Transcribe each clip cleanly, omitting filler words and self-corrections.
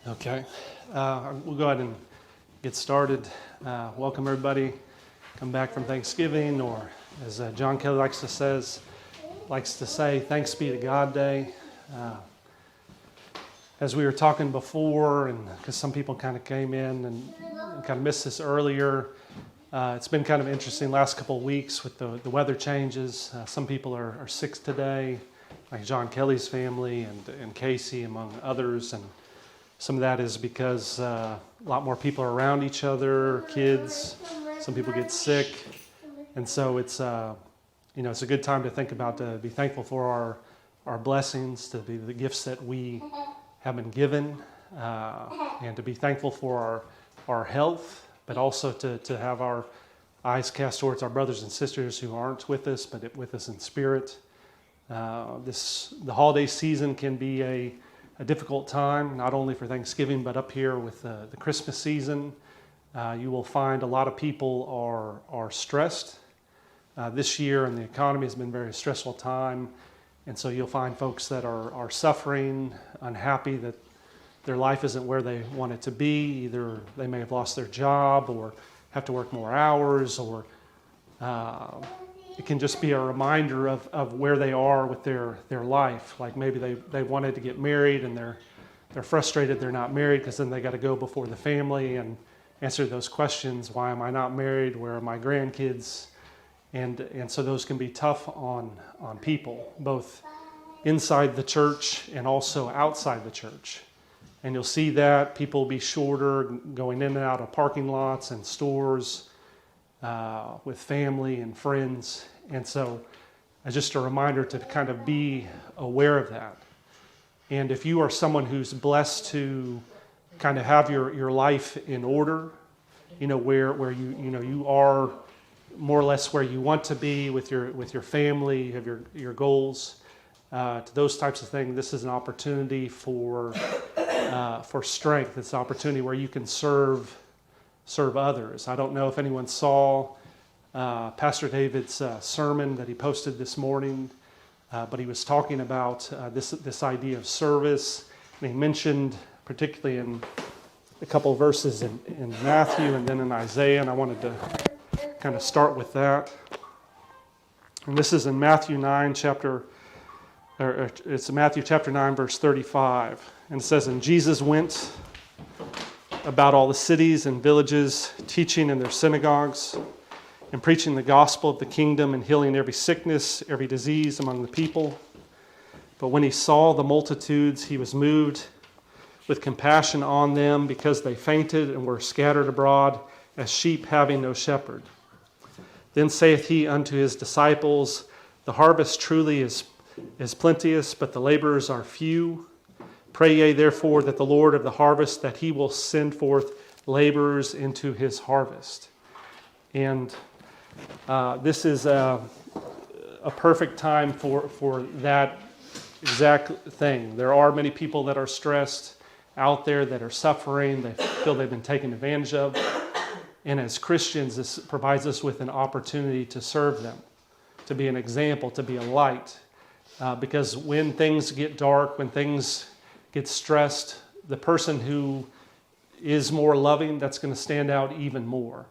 Okay, we'll go ahead and get started. Welcome everybody. Come back from Thanksgiving, or as John Kelly likes to say, Thanks be to God Day. As we were talking before, and because some people kind of came in and kind of missed this earlier, it's been kind of interesting last couple of weeks with the weather changes. Some people are sick today, like John Kelly's family and Casey, among others, and some of that is because a lot more people are around each other, kids. Some people get sick, and so it's it's a good time to think about, to be thankful for our blessings, to be the gifts that we have been given, and to be thankful for our health, but also to have our eyes cast towards our brothers and sisters who aren't with us, but with us in spirit. The holiday season can be a difficult time, not only for Thanksgiving, but up here with the Christmas season. You will find a lot of people are stressed this year, and the economy has been a very stressful time. And so you'll find folks that are suffering, unhappy that their life isn't where they want it to be. Either they may have lost their job or have to work more hours, or it can just be a reminder of where they are with their life. Like maybe they wanted to get married and they're frustrated they're not married, because then they got to go before the family and answer those questions. Why am I not married? Where are my grandkids? And so those can be tough on people, both inside the church and also outside the church. And you'll see that people will be shorter, going in and out of parking lots and stores, with family and friends. And so just a reminder to kind of be aware of that. And if you are someone who's blessed to kind of have your life in order, where you are more or less where you want to be with your family, you have your goals, to those types of things, this is an opportunity for strength. It's an opportunity where you can serve others. I don't know if anyone saw Pastor David's sermon that he posted this morning, but he was talking about this idea of service, and he mentioned particularly in a couple of verses in Matthew and then in Isaiah, and I wanted to kind of start with that. And this is in Matthew chapter 9, verse 35, and it says, "And Jesus went about all the cities and villages, teaching in their synagogues and preaching the gospel of the kingdom and healing every sickness, every disease among the people. But when he saw the multitudes, he was moved with compassion on them, because they fainted and were scattered abroad as sheep having no shepherd. Then saith he unto his disciples, The harvest truly is plenteous, but the laborers are few. Pray ye therefore that the Lord of the harvest, that he will send forth laborers into his harvest." And this is a perfect time for that exact thing. There are many people that are stressed out there, that are suffering. They feel they've been taken advantage of. And as Christians, this provides us with an opportunity to serve them, to be an example, to be a light. Because when things get dark, when things get stressed, the person who is more loving, that's going to stand out even more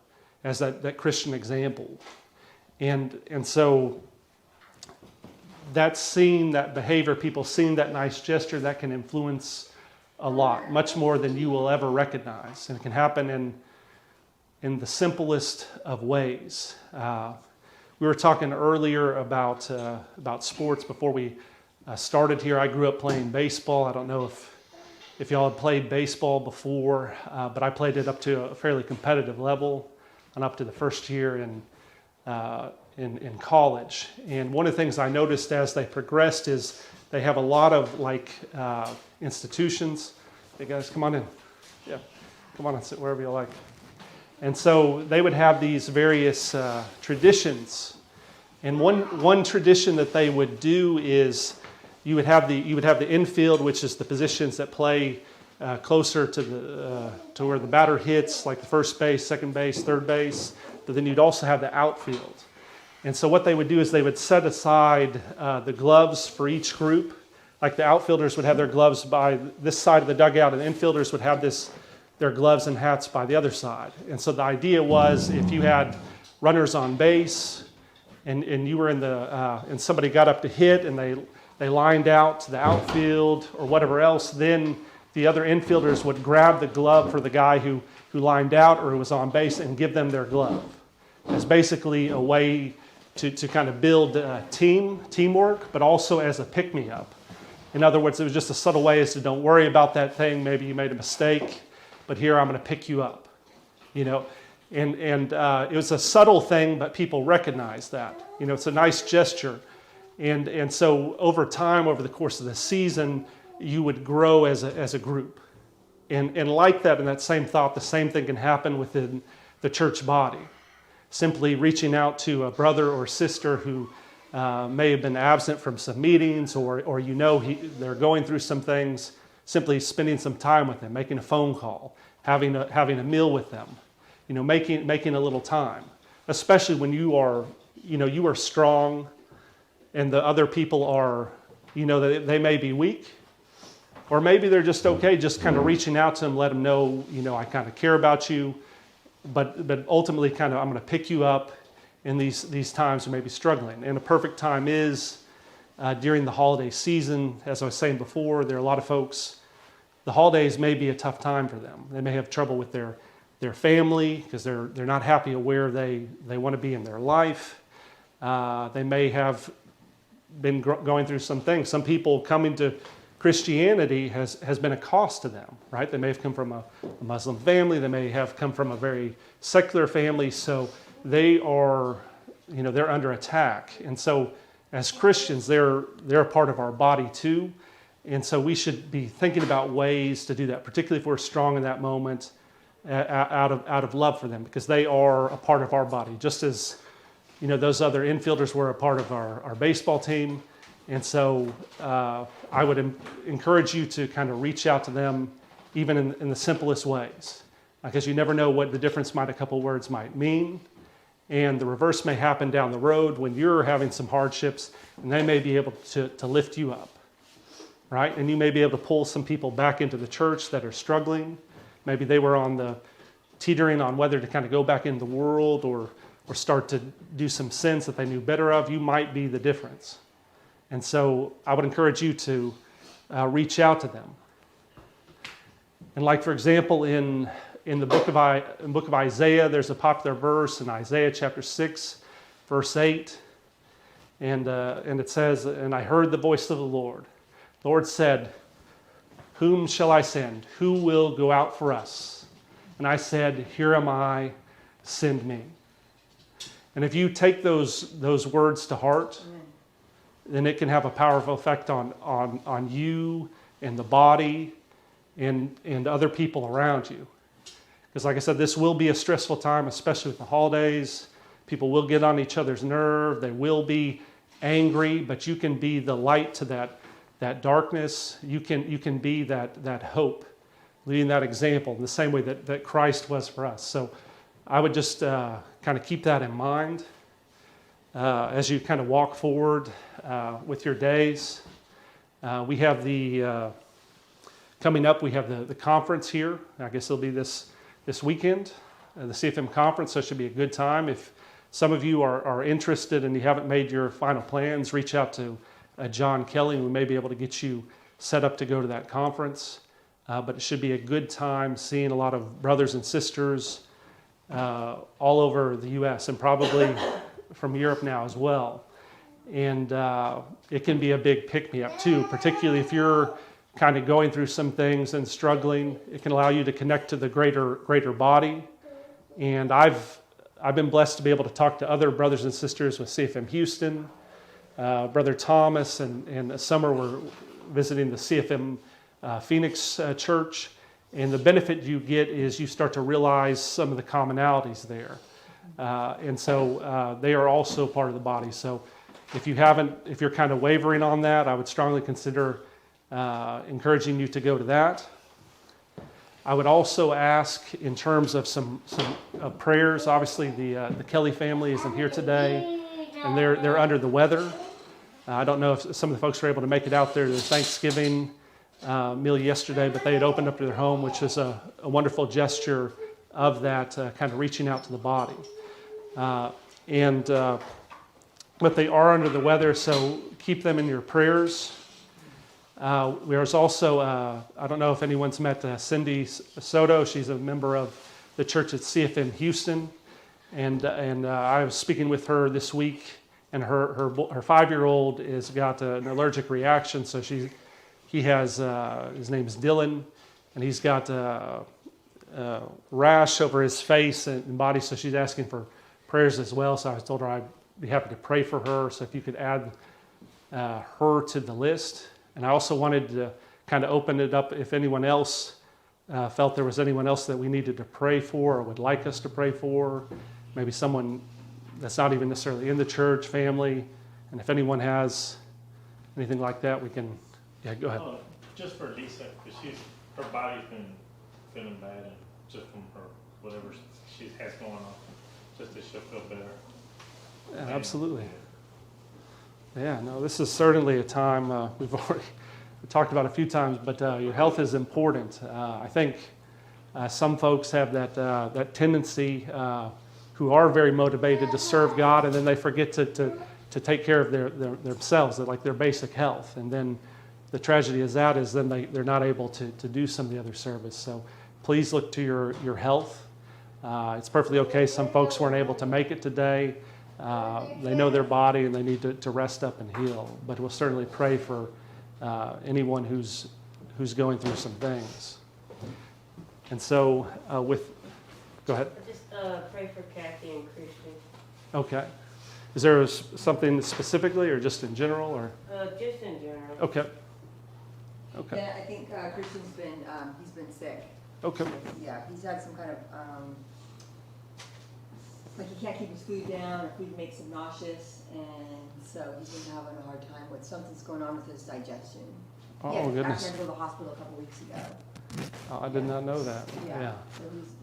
as that Christian example. And so that behavior, people seeing that nice gesture, that can influence a lot, much more than you will ever recognize. And it can happen in the simplest of ways. We were talking earlier about sports before we started here. I grew up playing baseball. I don't know if y'all had played baseball before, but I played it up to a fairly competitive level and up to the first year in college. And one of the things I noticed as they progressed is they have a lot of institutions. Hey guys, come on in. Yeah, come on and sit wherever you like. And so they would have these various traditions. And one tradition that they would do is you would have the infield, which is the positions that play closer to where the batter hits, like the first base, second base, third base. But then you'd also have the outfield. And so what they would do is they would set aside the gloves for each group like the outfielders would have their gloves by this side of the dugout, and the infielders would have their gloves and hats by the other side. And so the idea was if you had runners on base and you were and somebody got up to hit and they lined out to the outfield or whatever else, then the other infielders would grab the glove for the guy who lined out or who was on base and give them their glove. As basically a way to kind of build teamwork, but also as a pick-me-up. In other words, it was just a subtle way as to don't worry about that thing. Maybe you made a mistake, but here I'm going to pick you up. And it was a subtle thing, but people recognized that. It's a nice gesture. And so over time, over the course of the season, you would grow as a group. And like that, in that same thought, the same thing can happen within the church body. Simply reaching out to a brother or sister who may have been absent from some meetings or they're going through some things, simply spending some time with them, making a phone call, having a meal with them, making a little time, especially when you are strong and the other people are, they may be weak, or maybe they're just okay, just kind of reaching out to them, let them know, I kind of care about you, but ultimately kind of I'm going to pick you up in these times you may be struggling. And a perfect time is during the holiday season. As I was saying before, there are a lot of folks, the holidays may be a tough time for them. They may have trouble with their family because they're not happy where they want to be in their life. They may have been going through some things. Some people coming to Christianity has been a cost to them, right? They may have come from a Muslim family. They may have come from a very secular family. So they are, they're under attack. And so as Christians, they're a part of our body too. And so we should be thinking about ways to do that, particularly if we're strong in that moment, out of love for them, because they are a part of our body, just as those other infielders were a part of our baseball team. And so I would encourage you to kind of reach out to them, even in the simplest ways, because you never know what the difference a couple words might mean. And the reverse may happen down the road when you're having some hardships, and they may be able to lift you up, right? And you may be able to pull some people back into the church that are struggling. Maybe they were on the teetering on whether to kind of go back in the world or start to do some sins that they knew better of. You might be the difference. And so I would encourage you to reach out to them. And like, for example, in the book of Isaiah, there's a popular verse in Isaiah chapter 6, verse 8. And it says, "And I heard the voice of the Lord. The Lord said, 'Whom shall I send? Who will go out for us?' And I said, 'Here am I, send me.'" And if you take those words to heart, then it can have a powerful effect on you and the body and other people around you. Because like I said, this will be a stressful time, especially with the holidays. People will get on each other's nerve. They will be angry, but you can be the light to that darkness. You can be that hope, leading that example in the same way that Christ was for us. So I would just kind of keep that in mind as you kind of walk forward with your days. We have coming up, we have the conference here. I guess it'll be this weekend, the CFM conference, so it should be a good time. If some of you are interested and you haven't made your final plans, reach out to John Kelly, and we may be able to get you set up to go to that conference. But it should be a good time seeing a lot of brothers and sisters all over the U.S. and probably from Europe now as well. And it can be a big pick-me-up too, particularly if you're kind of going through some things and struggling. It can allow you to connect to the greater body. And I've been blessed to be able to talk to other brothers and sisters with CFM Houston. Brother Thomas and this summer we're visiting the CFM Phoenix Church. And the benefit you get is you start to realize some of the commonalities there. And so they are also part of the body. So if you're kind of wavering on that, I would strongly consider encouraging you to go to that. I would also ask in terms of some prayers. Obviously, the Kelly family isn't here today, and they're under the weather. I don't know if some of the folks were able to make it out there to the Thanksgiving meal yesterday, but they had opened up their home, which is a wonderful gesture of that, kind of reaching out to the body. But they are under the weather, so keep them in your prayers. There's also, I don't know if anyone's met Cindy Soto. She's a member of the church at CFM Houston. And I was speaking with her this week, and her 5-year-old has got an allergic reaction. So he has, his name is Dylan, and he's got a rash over his face and body. So she's asking for prayers as well. So I told her I'd be happy to pray for her. So if you could add her to the list. And I also wanted to kind of open it up if anyone else felt there was anyone else that we needed to pray for or would like us to pray for. Maybe someone that's not even necessarily in the church, family. And if anyone has anything like that, we can, yeah, go ahead. Just for Lisa, because her body's been feeling bad, and just from her, whatever she has going on, just that she'll feel better. Yeah, absolutely. Yeah, no, this is certainly a time we've already talked about a few times, but your health is important. I think some folks have that tendency who are very motivated to serve God, and then they forget to take care of themselves, like their basic health. And then the tragedy is then they're not able to do some of the other service. So please look to your health. It's perfectly okay. Some folks weren't able to make it today. They know their body and they need to rest up and heal. But we'll certainly pray for anyone who's going through some things. And so go ahead. Just pray for Kathy and Christian. Okay. Is there something specifically or just in general? Or just in general. Okay. Okay. Yeah, I think Christian's he's been sick. Okay. Yeah, he's had some kind of, like he can't keep his food down, or food makes him nauseous, and so he's been having a hard time with something's going on with his digestion. Oh, yeah, goodness. He had to go to the hospital a couple weeks ago. Oh, I did not know that. Yeah. So it's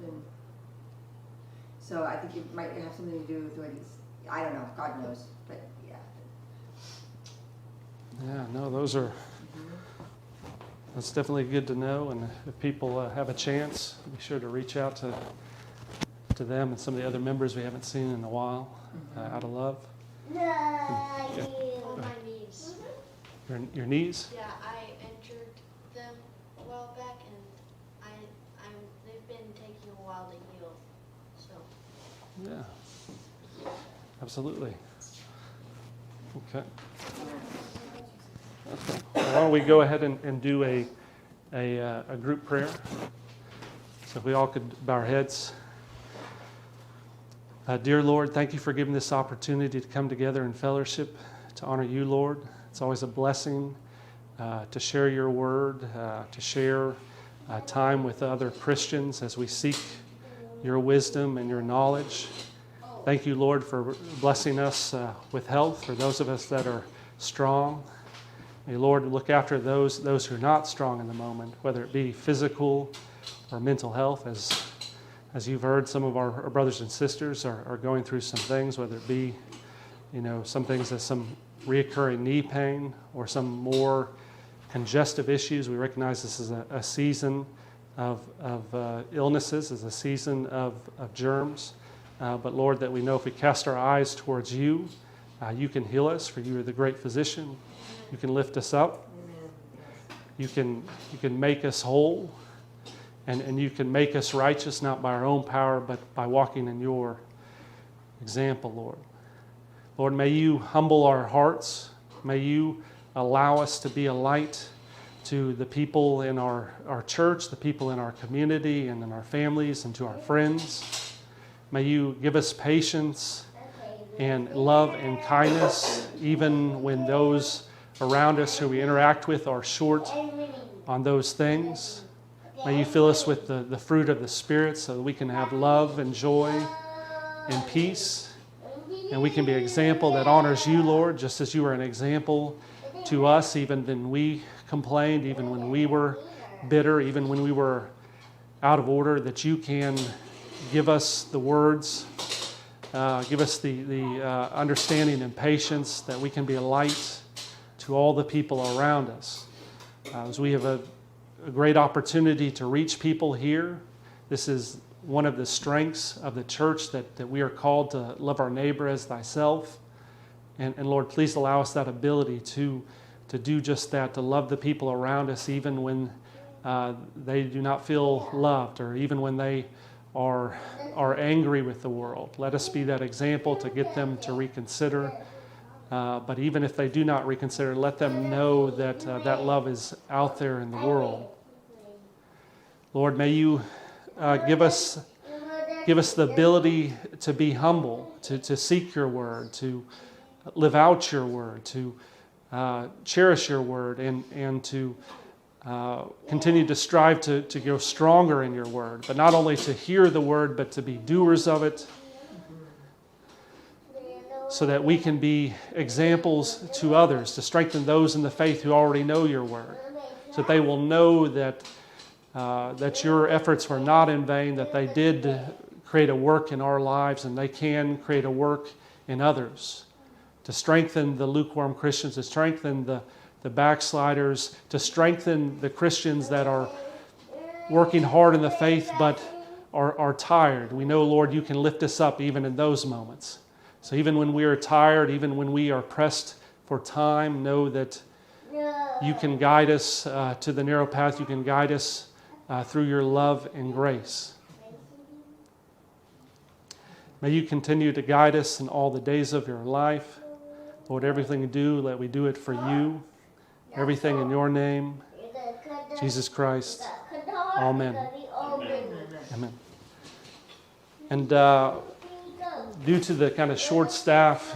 been, so I think it might have something to do with what he's, I don't know, God knows, but yeah. Yeah, no, that's definitely good to know. And if people have a chance, be sure to reach out to them and some of the other members we haven't seen in a while, out of love. On my knees. Your knees? Yeah, I injured them a while back, and they've been taking a while to heal. So. Yeah, absolutely. Okay. Why don't we go ahead and do a group prayer? So if we all could bow our heads. Dear Lord, thank you for giving this opportunity to come together in fellowship, to honor you, Lord. It's always a blessing to share your word, to share time with other Christians as we seek your wisdom and your knowledge. Thank you, Lord, for blessing us with health, for those of us that are strong. May, Lord, look after those who are not strong in the moment, whether it be physical or mental health. As you've heard, some of our brothers and sisters are going through some things, whether it be, some things as some reoccurring knee pain or some more congestive issues. We recognize this is a season of illnesses, is a season of germs. But Lord, that we know if we cast our eyes towards you, you can heal us, for you are the great physician. You can lift us up. You can make us whole. And you can make us righteous, not by our own power, but by walking in your example, Lord. Lord, may you humble our hearts. May you allow us to be a light to the people in our church, the people in our community, and in our families, and to our friends. May you give us patience and love and kindness, even when those around us who we interact with are short on those things. May you fill us with the fruit of the Spirit so that we can have love and joy and peace. And we can be an example that honors you, Lord, just as you were an example to us, even when we complained, even when we were bitter, even when we were out of order, that you can give us the words Give us the understanding and patience that we can be a light to all the people around us. As we have a great opportunity to reach people here, this is one of the strengths of the church, that we are called to love our neighbor as thyself. And Lord, please allow us that ability to do just that, to love the people around us even when they do not feel loved, or even when they are angry with the world. Let us be that example to get them to reconsider. But even if they do not reconsider, let them know that that love is out there in the world. Lord, may you give us the ability to be humble, to seek your word, to live out your word, to cherish your word, and to continue to strive to go stronger in your word, but not only to hear the word, but to be doers of it, so that we can be examples to others, to strengthen those in the faith who already know your word, so that they will know that your efforts were not in vain, that they did create a work in our lives, and they can create a work in others, to strengthen the lukewarm Christians, to strengthen the backsliders, to strengthen the Christians that are working hard in the faith but are tired. We know, Lord, you can lift us up even in those moments. So even when we are tired, even when we are pressed for time, know that you can guide us to the narrow path. You can guide us through your love and grace. May you continue to guide us in all the days of your life. Lord, everything we do, let we do it for you. Everything in your name, Jesus Christ. Amen. Amen. And due to the kind of short staff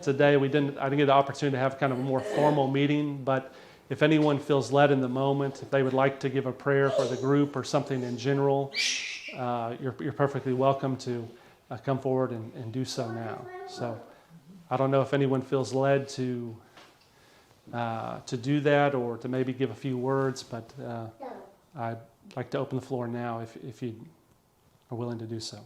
today, I didn't get the opportunity to have kind of a more formal meeting. But if anyone feels led in the moment, if they would like to give a prayer for the group or something in general, you're perfectly welcome to come forward and do so now. So I don't know if anyone feels led to do that, or to maybe give a few words, but I'd like to open the floor now if you are willing to do so.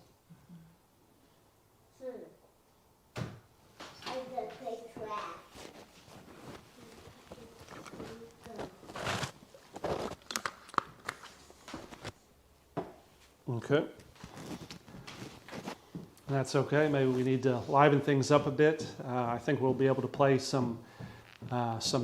Okay. That's okay. Maybe we need to liven things up a bit. I think we'll be able to play some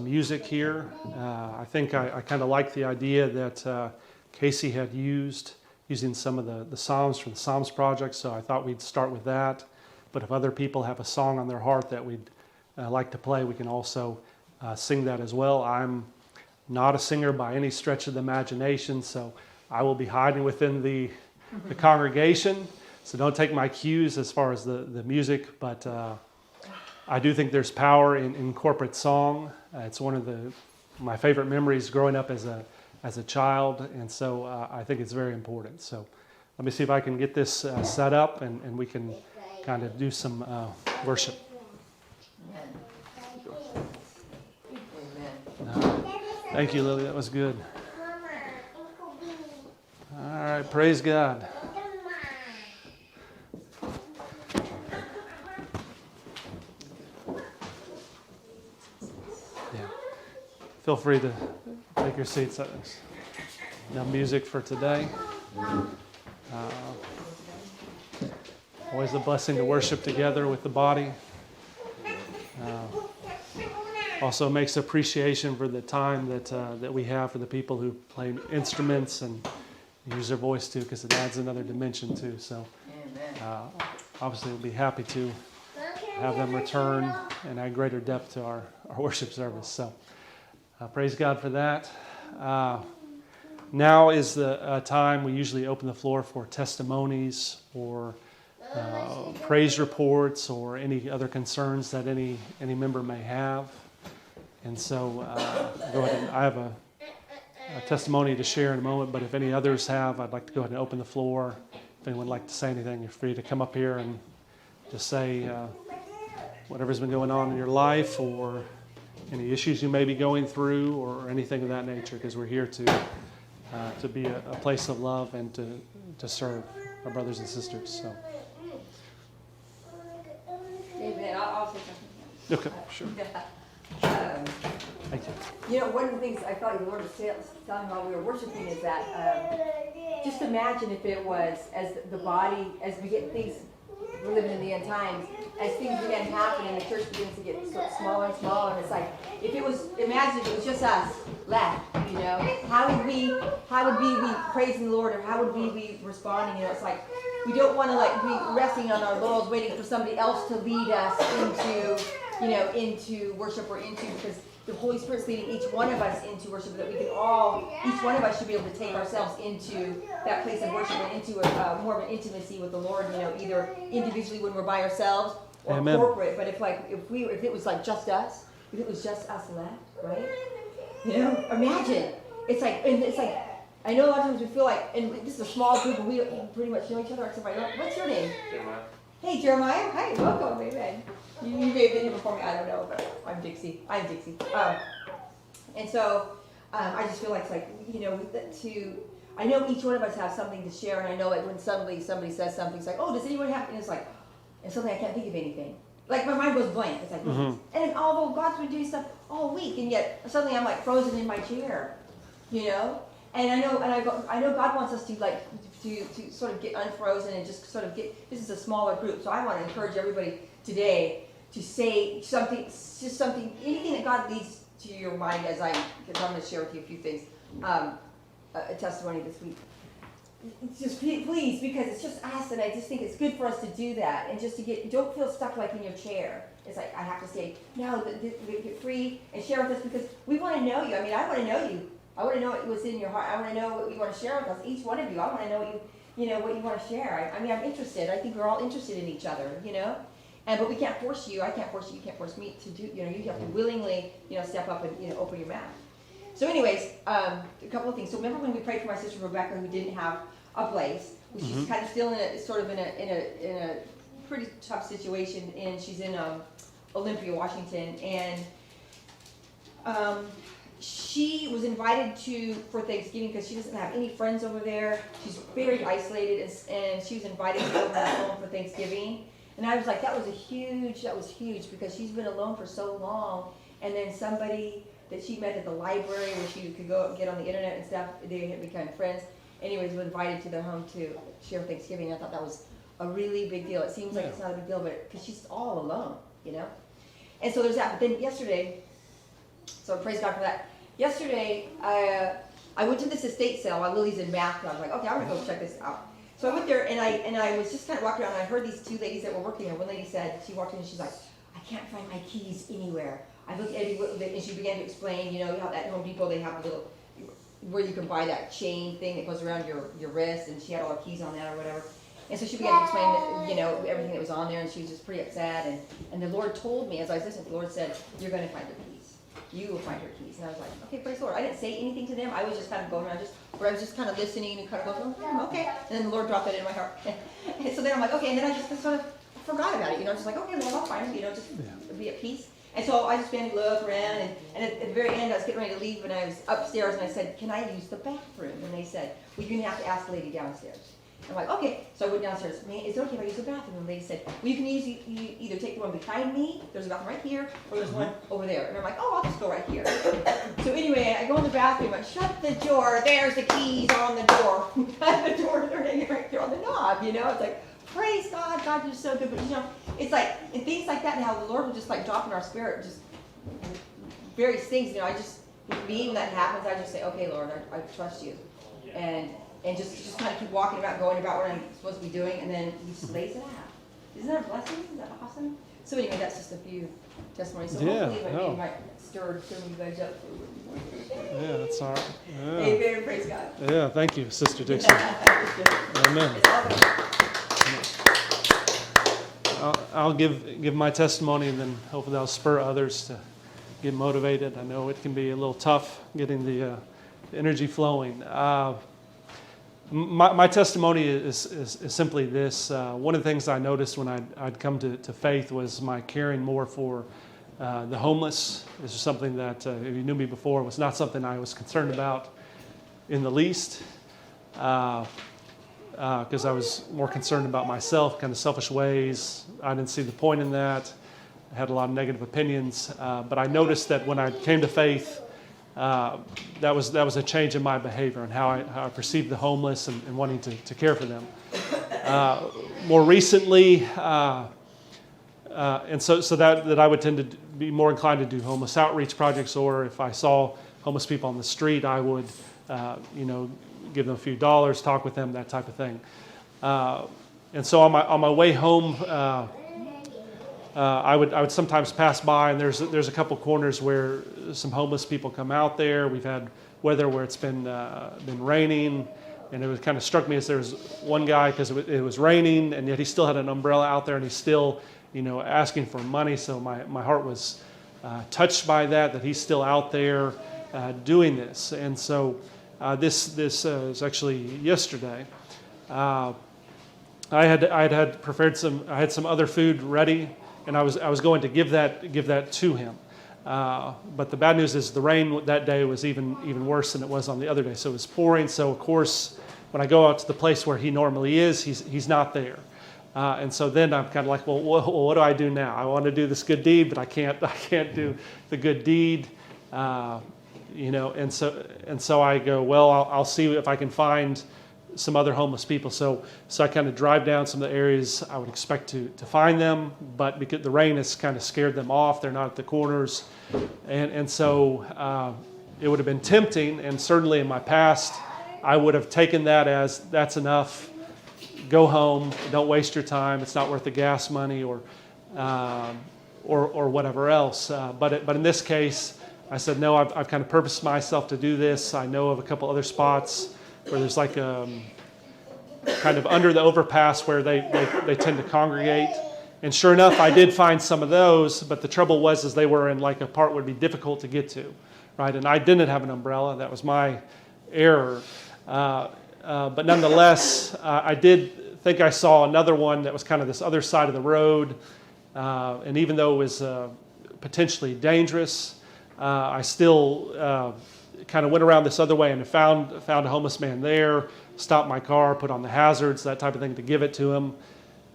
music here. I think I kind of like the idea that Casey had using some of the Psalms from the Psalms Project, so I thought we'd start with that. But if other people have a song on their heart that we'd like to play, we can also sing that as well. I'm not a singer by any stretch of the imagination, so I will be hiding within the congregation. So don't take my cues as far as the music, but I do think there's power in corporate song. It's one of my favorite memories growing up as a child, and so I think it's very important. So let me see if I can get this set up, and we can kind of do some worship. Thank you, Lily. That was good. All right, praise God. Feel free to take your seats. No music for today. Always a blessing to worship together with the body. Also makes appreciation for the time that we have for the people who play instruments and use their voice too, because it adds another dimension too. So obviously we'll be happy to have them return and add greater depth to our worship service. So praise God for that. Now is the time we usually open the floor for testimonies or praise reports or any other concerns that any member may have. And so go ahead and I have a testimony to share in a moment, but if any others have, I'd like to go ahead and open the floor. If anyone would like to say anything, you're free to come up here and just say whatever's been going on in your life, or any issues you may be going through, or anything of that nature, because we're here to be a place of love and to serve our brothers and sisters. So Okay, sure. Um, Thank you. You know, one of the things I felt like the Lord was telling while we were worshiping is that just imagine if it was as the body, as we get things, we're living in the end times, as things begin happening, the church begins to get sort of smaller and smaller, and it's like, if it was, imagine if it was just us left, you know, how would we be praising the Lord, or how would we be responding? You know, it's like, we don't want to like be resting on our laurels, waiting for somebody else to lead us into, you know, into worship or into, because the Holy Spirit's leading each one of us into worship, that we can all, each one of us should be able to take ourselves into that place of worship and into more of an intimacy with the Lord, you know, either individually when we're by ourselves or Amen. corporate. But if it was like just us, if it was just us left, right? You know, imagine. It's like, I know a lot of times we feel like, and this is a small group and we pretty much know each other except for, what's your name? Jeremiah. Hey, Jeremiah. Hi, welcome. Amen. You may have been here before me. I don't know, but I'm Dixie. And so I just feel like it's like, you know, I know each one of us has something to share, and I know like when somebody says something, it's like, oh, does anyone have, and it's like, and suddenly I can't think of anything. Like my mind goes blank. It's like, and although God's been doing stuff all week, and yet suddenly I'm like frozen in my chair, you know? And I know God wants us to like, to sort of get unfrozen and just sort of get, this is a smaller group, so I want to encourage everybody today to say something, just something, anything that God leads to your mind because I'm going to share with you a few things, a testimony this week. Just please, because it's just us, and I just think it's good for us to do that, and just to don't feel stuck like in your chair. It's like, I have to say, no, get free and share with us because we want to know you. I mean, I want to know you. I want to know what's in your heart. I want to know what you want to share with us, each one of you. I want to know what you want to share. I mean, I'm interested. I think we're all interested in each other, you know? But we can't force you. I can't force you. You can't force me to do, you know, you have to willingly, you know, step up and, you know, open your mouth. So anyways, a couple of things. So remember when we prayed for my sister Rebecca, who didn't have a place? She's kind of still in a pretty tough situation, and she's in Olympia, Washington, and she was invited for Thanksgiving because she doesn't have any friends over there. She's very isolated, and she was invited to go home for Thanksgiving. And I was like, that was huge because she's been alone for so long. And then somebody that she met at the library where she could go and get on the internet and stuff, they had become friends. Anyways, was invited to their home to share Thanksgiving. I thought that was a really big deal. It seems like it's not a big deal, but because she's all alone, you know? And so there's that. But then yesterday, so praise God for that. Yesterday, I went to this estate sale while Lily's in math. And I was like, okay, I'm gonna go check this out. So I went there and I was just kind of walking around and I heard these two ladies that were working there. One lady said, she walked in and she's like, I can't find my keys anywhere. I looked everywhere, and she began to explain, you know, how at Home Depot they have a little, where you can buy that chain thing that goes around your wrist, and she had all her keys on that or whatever. And so she began to explain, you know, everything that was on there, and she was just pretty upset. And the Lord told me, as I was listening, the Lord said, you're going to find her keys. You will find her keys. And I was like, okay, praise the Lord. I didn't say anything to them. I was just kind of going around, I was just kind of listening and kind of going, okay. And then the Lord dropped that in my heart. And so then I'm like, okay. And then I just sort of forgot about it, you know, just like, okay, Lord, I'll find her, you know, just be at peace. And so I just began to look around, and at the very end, I was getting ready to leave, and I was upstairs, and I said, can I use the bathroom? And they said, well, you're going to have to ask the lady downstairs. I'm like, okay. So I went downstairs. Is it okay if I use the bathroom? And the lady said, well, you can you either take the one behind me, there's a bathroom right here, or there's one over there. And I'm like, oh, I'll just go right here. So anyway, I go in the bathroom, I shut the door, there's the keys on the door. The door, they're hanging right there on the knob, you know? It's like, praise God, God, you're so good. But you know, it's like, and things like that, and how the Lord will just like drop in our spirit, just various things, you know, when that happens, I just say, okay, Lord, I trust you. And just kind of keep walking about, going about what I'm supposed to be doing, and then He just lays it out. Isn't that a blessing? Isn't that awesome? So anyway, that's just a few testimonies. So hopefully it might stir you guys up. Yeah, that's all right. Yeah. Amen, praise God. Yeah, thank you, Sister Dixon. Amen. It's all good. I'll give my testimony, and then hopefully I'll spur others to get motivated. I know it can be a little tough getting the energy flowing. My testimony is simply this. One of the things I noticed when I'd come to faith was my caring more for the homeless. This is something that, if you knew me before, was not something I was concerned about in the least. Because I was more concerned about myself, kind of selfish ways. I didn't see the point in that. had a lot of negative opinions. But I noticed that when I came to faith, that was a change in my behavior and how I perceived the homeless and wanting to care for them. More recently, and so that I would tend to be more inclined to do homeless outreach projects, or if I saw homeless people on the street, I would, give them a few dollars, talk with them, that type of thing. And so on my way home, I would sometimes pass by, and there's a couple corners where some homeless people come out there. We've had weather where it's been raining, and it was kind of struck me as there was one guy, because it was raining, and yet he still had an umbrella out there, and he's still asking for money. So my heart was touched by that he's still out there doing this. And so this is actually yesterday. I had prepared I had some other food ready, and I was going to give that to him. But the bad news is the rain that day was even worse than it was on the other day. So it was pouring. So of course, when I go out to the place where he normally is, he's not there. And so then I'm kind of like, well, what do I do now? I want to do this good deed, but I can't do the good deed. And so I go, well, I'll see if I can find some other homeless people. So I kind of drive down some of the areas I would expect to find them, but because the rain has kind of scared them off, they're not at the corners. And so it would have been tempting, and certainly in my past, I would have taken that as that's enough. Go home. Don't waste your time. It's not worth the gas money or whatever else. But in this case, I said no. I've kind of purposed myself to do this. I know of a couple other spots where there's like kind of under the overpass where they tend to congregate. And sure enough, I did find some of those. But the trouble was they were in like a part where it'd be difficult to get to, right? And I didn't have an umbrella. That was my error. But nonetheless, I did think I saw another one that was kind of this other side of the road. And even though it was potentially dangerous, I still kind of went around this other way and found a homeless man there, stopped my car, put on the hazards, that type of thing, to give it to him.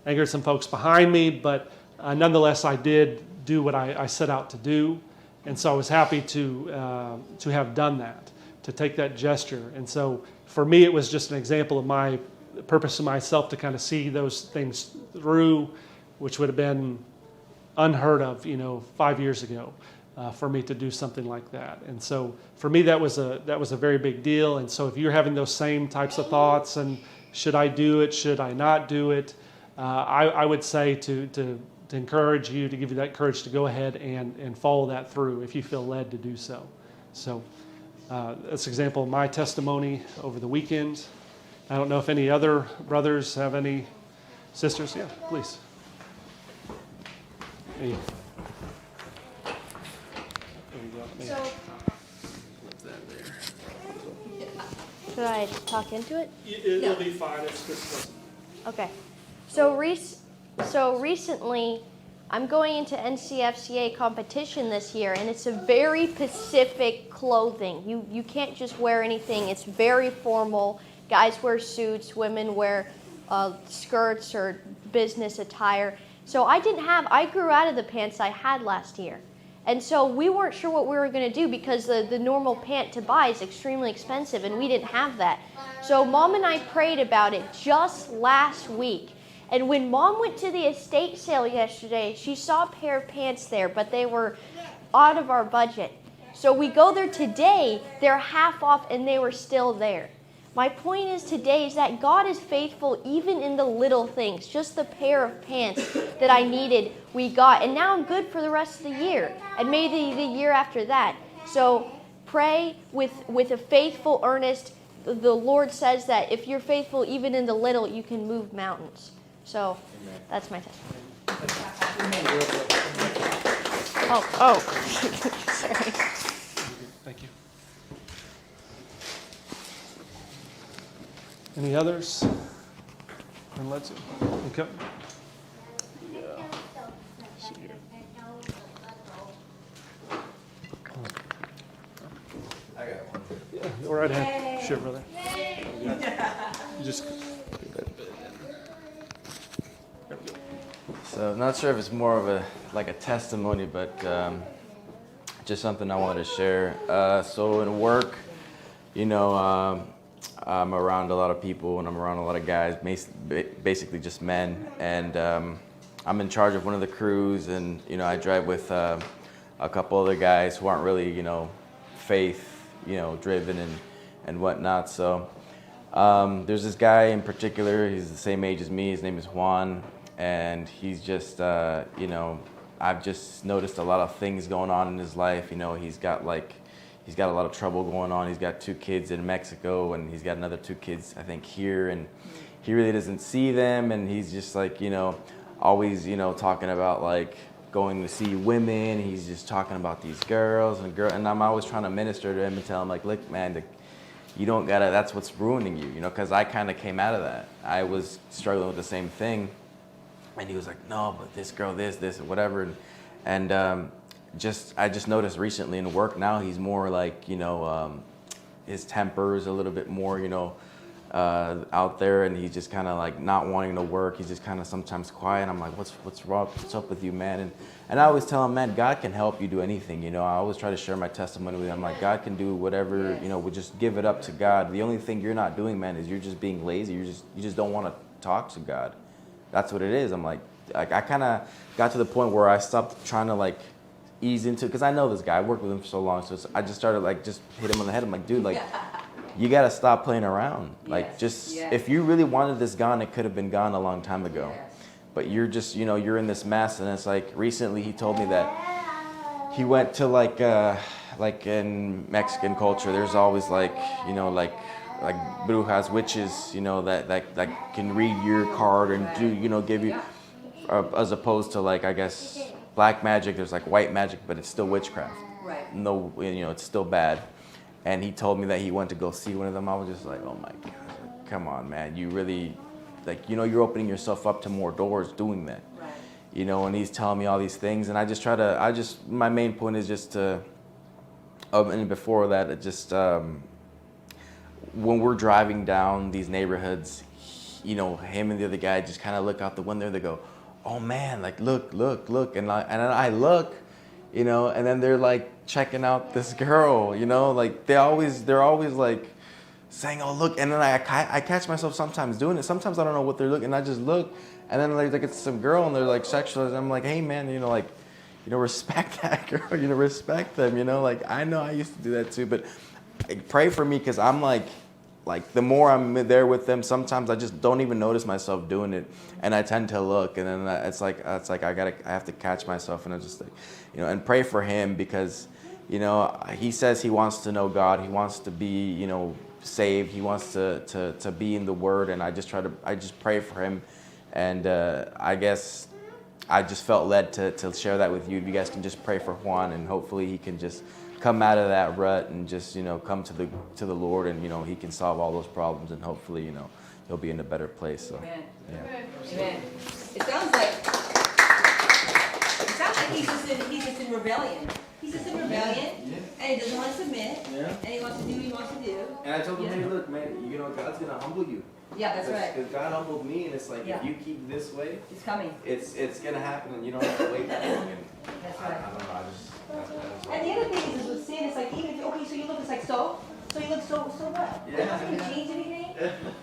Angered some folks behind me, but nonetheless, I did do what I set out to do. And so I was happy to have done that, to take that gesture. And so for me, it was just an example of my purpose of myself to kind of see those things through, which would have been unheard of, 5 years ago, for me to do something like that. And so for me, that was a very big deal. And so if you're having those same types of thoughts, and should I do it, should I not do it, I would say to encourage you, to give you that courage to go ahead and follow that through if you feel led to do so. So that's an example of my testimony over the weekend. I don't know if any other brothers have any sisters. Yeah, please. Hey. Should I talk into it? It'll be fine. It's just Okay. So recently, I'm going into NCFCA competition this year, and it's a very specific clothing. You can't just wear anything. It's very formal. Guys wear suits. Women wear skirts or business attire. So I grew out of the pants I had last year. And so we weren't sure what we were going to do, because the normal pant to buy is extremely expensive, and we didn't have that. So Mom and I prayed about it just last week. And when Mom went to the estate sale yesterday, she saw a pair of pants there, but they were out of our budget. So we go there today, they're half off, and they were still there. My point is today is that God is faithful even in the little things. Just the pair of pants that I needed, we got. And now I'm good for the rest of the year, and maybe the year after that. So pray with a faithful, earnest. The Lord says that if you're faithful even in the little, you can move mountains. So that's my testimony. Oh, sorry. Thank you. Any others? And let's okay. Yeah. See here. I got one. Yeah, go right ahead. Sure, brother. You just So So not sure if it's more of a testimony, but just something I wanted to share. So in work, I'm around a lot of people and I'm around a lot of guys, basically just men. And I'm in charge of one of the crews, and I drive with a couple other guys who aren't really faith driven and whatnot. So there's this guy in particular. He's the same age as me. His name is Juan, and he's just I've just noticed a lot of things going on in his life. He's got a lot of trouble going on. He's got 2 kids in Mexico, and he's got another 2 kids, I think, here, and he really doesn't see them, and he's just always, talking about going to see women. He's just talking about these girls, and I'm always trying to minister to him and tell him, look, man, you don't gotta, that's what's ruining you, because I kind of came out of that. I was struggling with the same thing, and he was like, no, but this girl, this, whatever, and I just noticed recently in work now he's more his temper is a little bit more out there, and he's just kind of not wanting to work. He's just kind of sometimes quiet. I'm like, what's wrong? What's up with you, man? And I always tell him, man, God can help you do anything. I always try to share my testimony with him. I'm like, God can do whatever. We just give it up to God. The only thing you're not doing, man, is you're just being lazy. You just don't want to talk to God. That's what it is. I'm like I kind of got to the point where I stopped trying to ease into, because I know this guy. I worked with him for so long, so I just started just hit him on the head. I'm like, dude, you gotta stop playing around. If you really wanted this gone, it could have been gone a long time ago. Yes. But you're just, you're in this mess, and it's recently he told me that he went to in Mexican culture, there's always brujas, witches, that can read your card and do, give you, as opposed to I guess black magic. There's white magic, but it's still witchcraft. Right. No, it's still bad. And he told me that he went to go see one of them. I was just like, oh my God, come on, man. You really, you're opening yourself up to more doors doing that. Right. And he's telling me all these things, and my main point is just to, and before that, it just, when we're driving down these neighborhoods, him and the other guy just kind of look out the window, they go, oh man, look, and I look, and then they're checking out this girl, they're always saying, oh look, and then I catch myself sometimes doing it. Sometimes I don't know what they're looking, and I just look, and then it's some girl, and they're sexual, and I'm like, hey man, respect that girl, respect them, I know I used to do that too, but pray for me, because I'm the more I'm there with them, sometimes I just don't even notice myself doing it, and I tend to look, and then it's like I have to catch myself, and I just and pray for him, because he says he wants to know God, he wants to be saved, he wants to be in the Word, and I just pray for him, and I guess I just felt led to share that with you. If you guys can just pray for Juan, and hopefully he can just come out of that rut and just come to the Lord, and he can solve all those problems, and hopefully he'll be in a better place. So Amen. yeah. Amen. It sounds like he's just in rebellion. He's just in rebellion, and he doesn't want to submit, and he wants to do what he wants to do. And I told him, hey, look, man, God's gonna humble you. Yeah, that's right. Because God humbled me, and it's if you keep this way, It's coming. it's gonna happen, and you don't have to wait that long. And That's right. I don't know. That's And the other thing is with sin, it's even if, okay, so you look, it's so you look so what? Yeah. It's not going to change anything.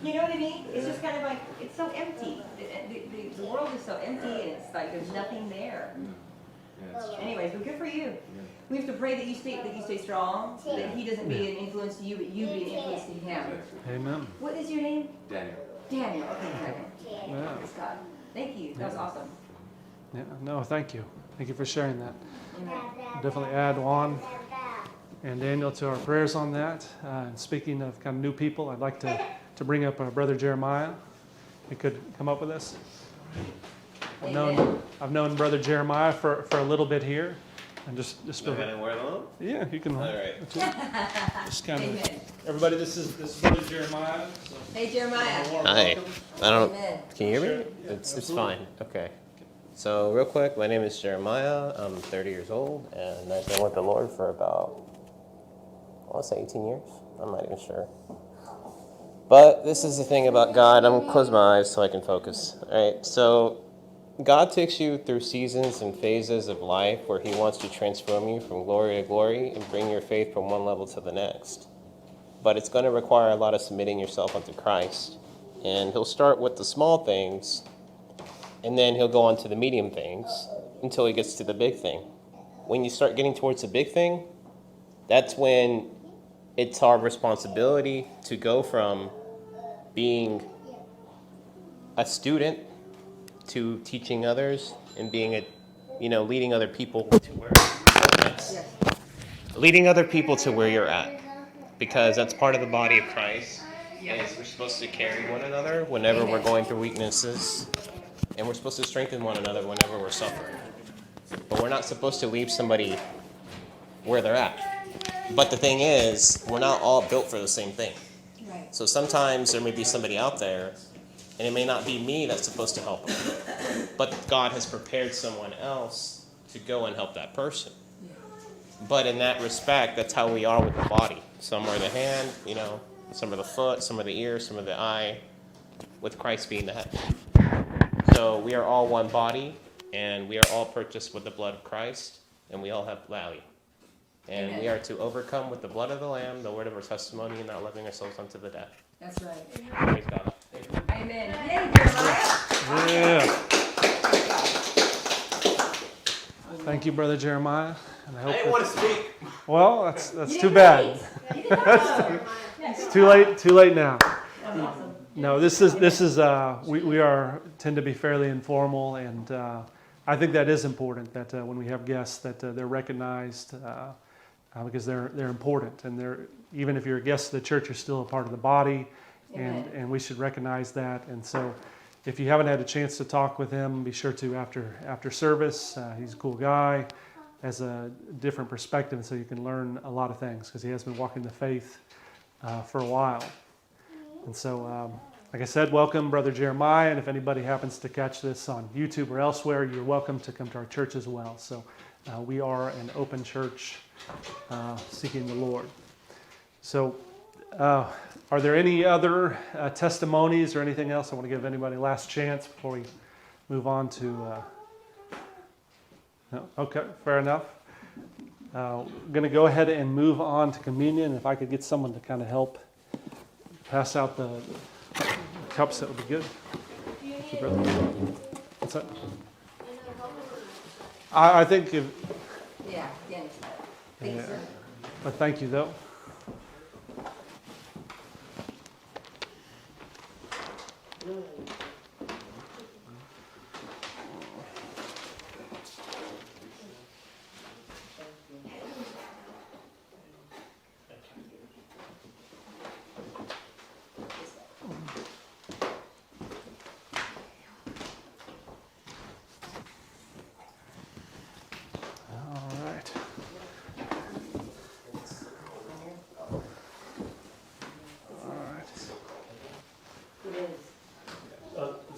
You know what I mean? It's just kind of it's so empty. The world is so empty, and it's there's nothing there. Anyways, but good for you. We have to pray that you stay strong, that he doesn't be an influence to you, but you be an influence to him. Amen. What is your name? Daniel. Daniel. Okay, Daniel. Yeah. Praise God. Thank you. That was awesome. Yeah. No, thank you. Thank you for sharing that. Amen. Definitely add Juan and Daniel to our prayers on that. And speaking of kind of new people, I'd like to bring up our brother Jeremiah. He could come up with us. I've known Brother Jeremiah for a little bit here, and just feel. Am I gonna wear them up? Yeah, you can. All right. Just kind of. Amen. Everybody, this is Brother Jeremiah. So Hey, Jeremiah. Hi. I don't. Amen. Can you hear me? Sure. It's Absolutely. fine. Okay. So real quick, my name is Jeremiah. I'm 30 years old, and I've been with the Lord for about, I want to say 18 years. I'm not even sure. But this is the thing about God. I'm gonna close my eyes so I can focus. All right. So God takes you through seasons and phases of life where he wants to transform you from glory to glory and bring your faith from one level to the next. But it's going to require a lot of submitting yourself unto Christ. And he'll start with the small things, and then he'll go on to the medium things until he gets to the big thing. When you start getting towards the big thing, that's when it's our responsibility to go from being a student to teaching others and being leading other people to where leading other people to where you're at, because that's part of the body of Christ. Is we're supposed to carry one another whenever we're going through weaknesses, and we're supposed to strengthen one another whenever we're suffering. But we're not supposed to leave somebody where they're at. But the thing is, we're not all built for the same thing. Right. So sometimes there may be somebody out there, and it may not be me that's supposed to help them. But God has prepared someone else to go and help that person. But in that respect, that's how we are with the body. Some are the hand, some are the foot, some are the ear, some are the eye, with Christ being the head. So we are all one body, and we are all purchased with the blood of Christ, and we all have value. And Amen. we are to overcome with the blood of the Lamb, the word of our testimony, and not loving ourselves unto the death. That's right. Praise God. Amen. Yay, Jeremiah. Yeah. Thank you, Brother Jeremiah. And I hope want to speak. well, that's You too didn't bad. really. It's too late now. That's awesome. No, this is we tend to be fairly informal, and I think that is important that when we have guests that they're recognized because they're important, and they're, even if you're a guest of the church, you're still a part of the body, and we should recognize that. And so, if you haven't had a chance to talk with him, be sure to after service. He's a cool guy, has a different perspective, and so you can learn a lot of things because he has been walking the faith for a while. And so, like I said, welcome, Brother Jeremiah. And if anybody happens to catch this on YouTube or elsewhere, you're welcome to come to our church as well. So we are an open church seeking the Lord. So are there any other testimonies or anything else? I want to give anybody last chance before we move on to... No? Okay, fair enough. I'm going to go ahead and move on to communion. If I could get someone to kind of help pass out the cups, that would be good. What's that? I think if... Yeah, thank you, sir. But thank you, though.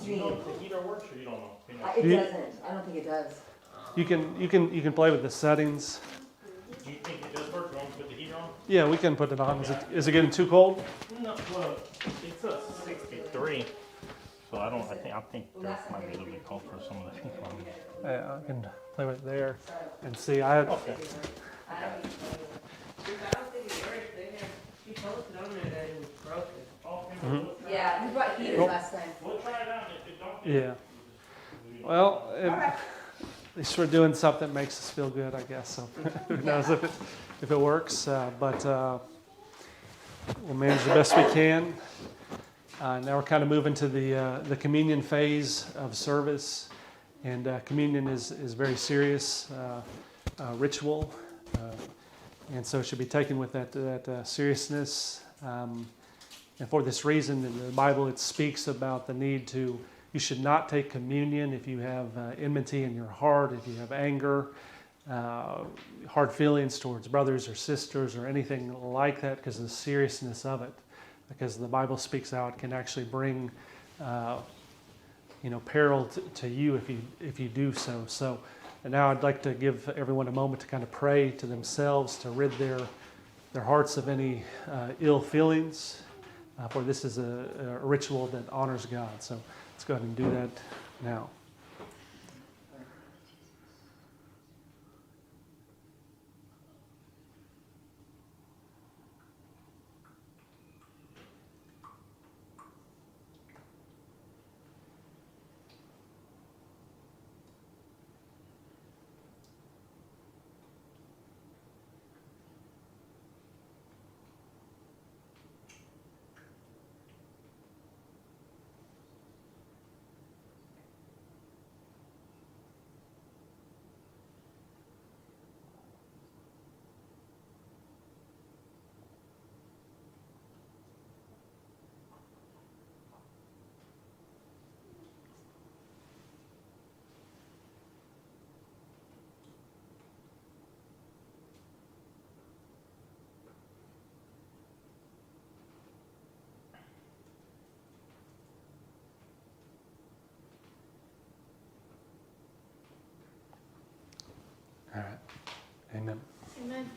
Do you know if the heater works, or you don't know? It doesn't. I don't think it does. You can play with the settings. Do you think it does work? You want to put the heater on? Yeah, we can put it on. Is it getting too cold? No, well, it's a 63. So I think there might be a little bit cold for some of the people. Yeah, I can play with it there and see. I had, Okay. She posted on there that it was broken. Mhm. Yeah, we brought heaters Cool. last time. We'll try it out. If it don't, Yeah. Well, at least we're doing something that makes us feel good, I guess. So who knows if it works? But we'll manage the best we can. Now we're kind of moving to the communion phase of service, and communion is very serious ritual, and so it should be taken with that seriousness. And for this reason, in the Bible, it speaks about the need to. You should not take communion if you have enmity in your heart, if you have anger, hard feelings towards brothers or sisters or anything like that, because of the seriousness of it. Because the Bible speaks out, it can actually bring, peril to you if you do so. So, and now I'd like to give everyone a moment to kind of pray to themselves to rid their hearts of any ill feelings. For this is a ritual that honors God. So let's go ahead and do that now. All right. Amen. Amen.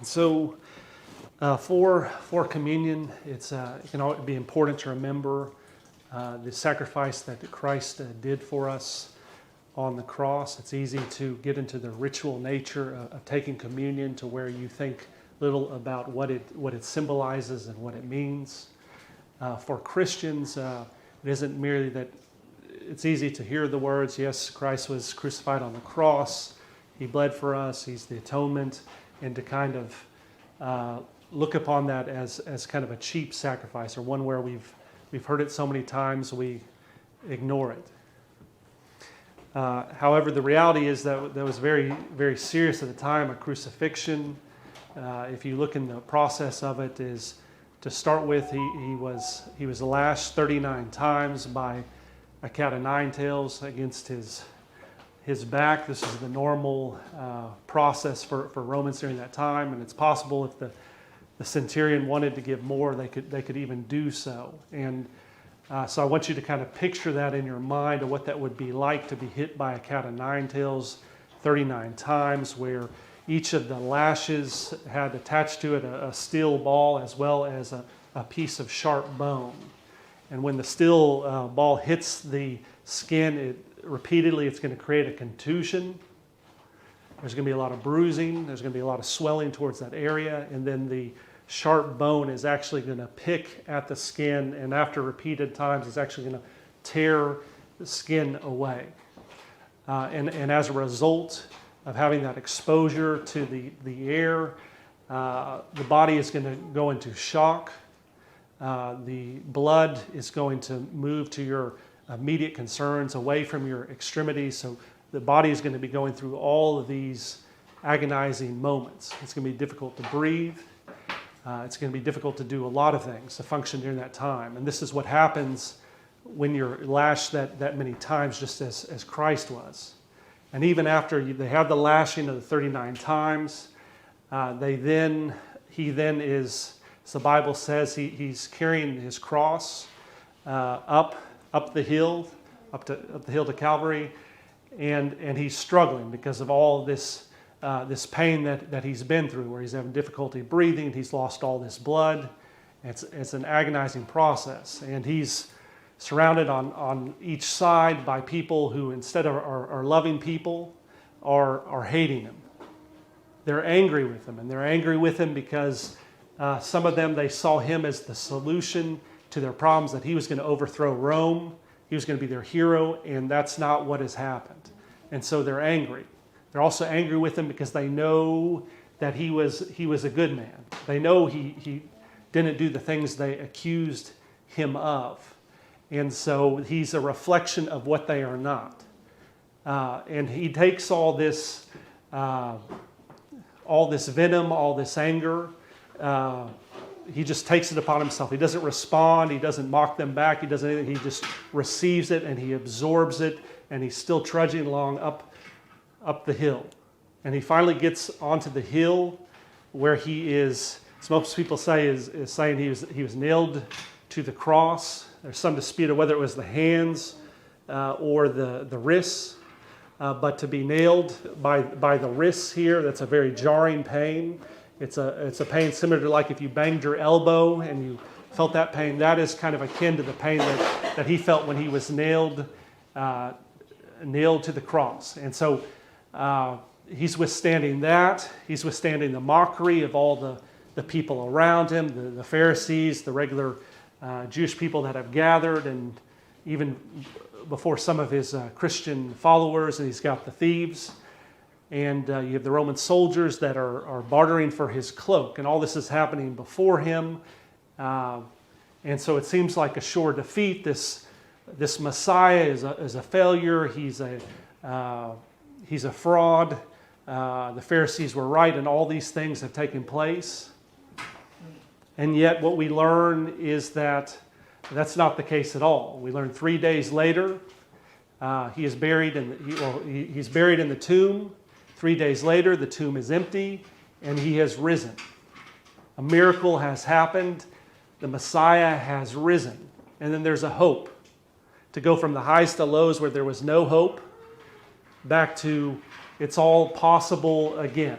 So, for communion, it can be important to remember the sacrifice that Christ did for us on the cross. It's easy to get into the ritual nature of taking communion to where you think little about what it symbolizes and what it means. For Christians, it isn't merely that it's easy to hear the words, yes, Christ was crucified on the cross, He bled for us, He's the atonement, and to kind of look upon that as kind of a cheap sacrifice, or one where we've heard it so many times we ignore it. However, the reality is that was very, very serious at the time. A crucifixion, if you look in the process of it, is to start with, he was lashed 39 times by a cat of nine tails against his back. This is the normal process for Romans during that time, and it's possible if the centurion wanted to give more, they could even do so. And so I want you to kind of picture that in your mind of what that would be like to be hit by a cat of nine tails 39 times, where each of the lashes had attached to it a steel ball as well as a piece of sharp bone. And when the steel ball hits the skin, repeatedly, it's going to create a contusion. There's going to be a lot of bruising. There's going to be a lot of swelling towards that area. And then the sharp bone is actually going to pick at the skin, and after repeated times, it's actually going to tear the skin away. And as a result of having that exposure to the air, the body is going to go into shock. The blood is going to move to your immediate concerns, away from your extremities. So the body is going to be going through all of these agonizing moments. It's going to be difficult to breathe. It's going to be difficult to do a lot of things, to function during that time. And this is what happens when you're lashed that many times, just as Christ was. And even after they have the lashing of the 39 times, he then is, as the Bible says, he's carrying his cross up the hill to Calvary, and he's struggling because of all this pain that he's been through, where he's having difficulty breathing, he's lost all this blood. It's an agonizing process, and he's surrounded on each side by people who, instead of are loving people, are hating him. They're angry with him, and they're angry with him because some of them, they saw him as the solution to their problems, that he was going to overthrow Rome, he was going to be their hero, and that's not what has happened. And so they're angry. They're also angry with him because they know that he was a good man. They know he didn't do the things they accused him of. And so he's a reflection of what they are not. And he takes all this venom, all this anger, he just takes it upon himself. He doesn't respond. He doesn't mock them back. He doesn't anything. He just receives it and he absorbs it, and he's still trudging along up the hill. And he finally gets onto the hill where he is, as most people say, is saying he was nailed to the cross. There's some dispute of whether it was the hands or the wrists. But to be nailed by the wrists here, that's a very jarring pain. It's a pain similar to like if you banged your elbow and you felt that pain. That is kind of akin to the pain that he felt when he was nailed to the cross. And so he's withstanding that. He's withstanding the mockery of all the people around him, the Pharisees, the regular Jewish people that have gathered, and even before some of his Christian followers, and he's got the thieves. And you have the Roman soldiers that are bartering for his cloak. And all this is happening before him. And so it seems like a sure defeat. This Messiah is a failure. He's a fraud. The Pharisees were right, and all these things have taken place. And yet what we learn is that that's not the case at all. We learn 3 days later, he is buried he's buried in the tomb. 3 days later, the tomb is empty, and he has risen. A miracle has happened. The Messiah has risen. And then there's a hope. to go from the highs to lows where there was no hope back to it's all possible again.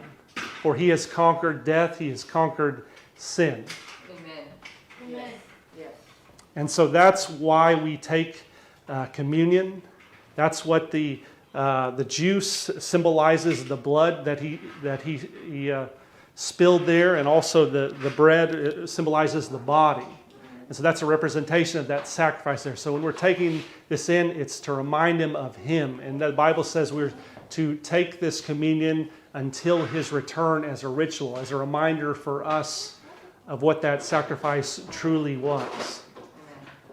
For he has conquered death, he has conquered sin. Amen. Amen. Yes. And so that's why we take communion. That's what the juice symbolizes, the blood that he spilled there, and also the bread symbolizes the body. And so that's a representation of that sacrifice there. So when we're taking this in, it's to remind him of him. And the Bible says we're to take this communion until his return as a ritual, as a reminder for us of what that sacrifice truly was.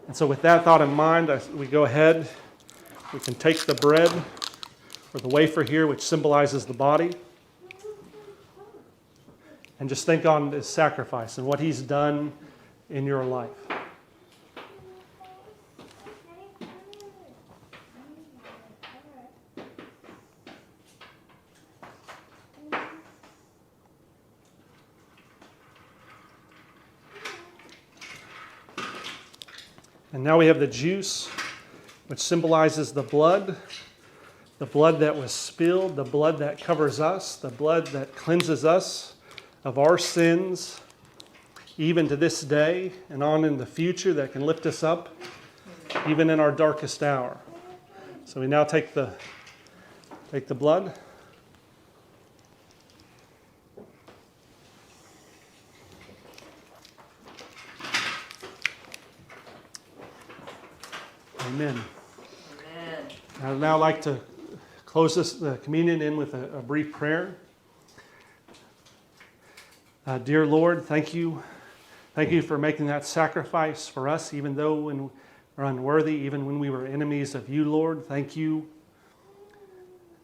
And so with that thought in mind, we go ahead. We can take the bread or the wafer here, which symbolizes the body, and just think on this sacrifice and what he's done in your life. And now we have the juice, which symbolizes the blood that was spilled, the blood that covers us, the blood that cleanses us of our sins, even to this day and on in the future, that can lift us up, even in our darkest hour. So we now take the blood. Amen. Amen. I'd now like to close the communion in with a brief prayer. Dear Lord, thank you. Thank you for making that sacrifice for us, even though when we're unworthy, even when we were enemies of you, Lord. Thank you.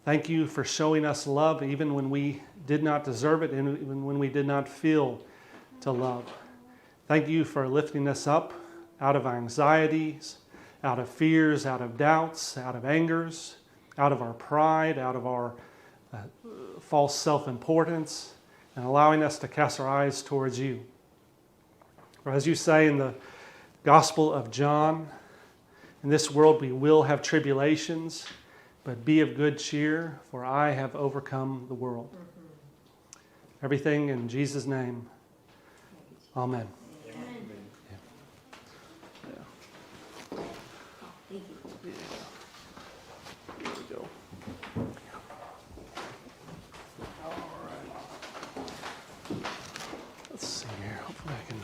Thank you for showing us love, even when we did not deserve it, and even when we did not feel to love. Thank you for lifting us up out of our anxieties, out of fears, out of doubts, out of angers, out of our pride, out of our false self-importance, and allowing us to cast our eyes towards you. For as you say in the Gospel of John, in this world we will have tribulations, but be of good cheer, for I have overcome the world. Everything in Jesus' name. Amen. Here we go. All right. Let's see here. Hopefully I can.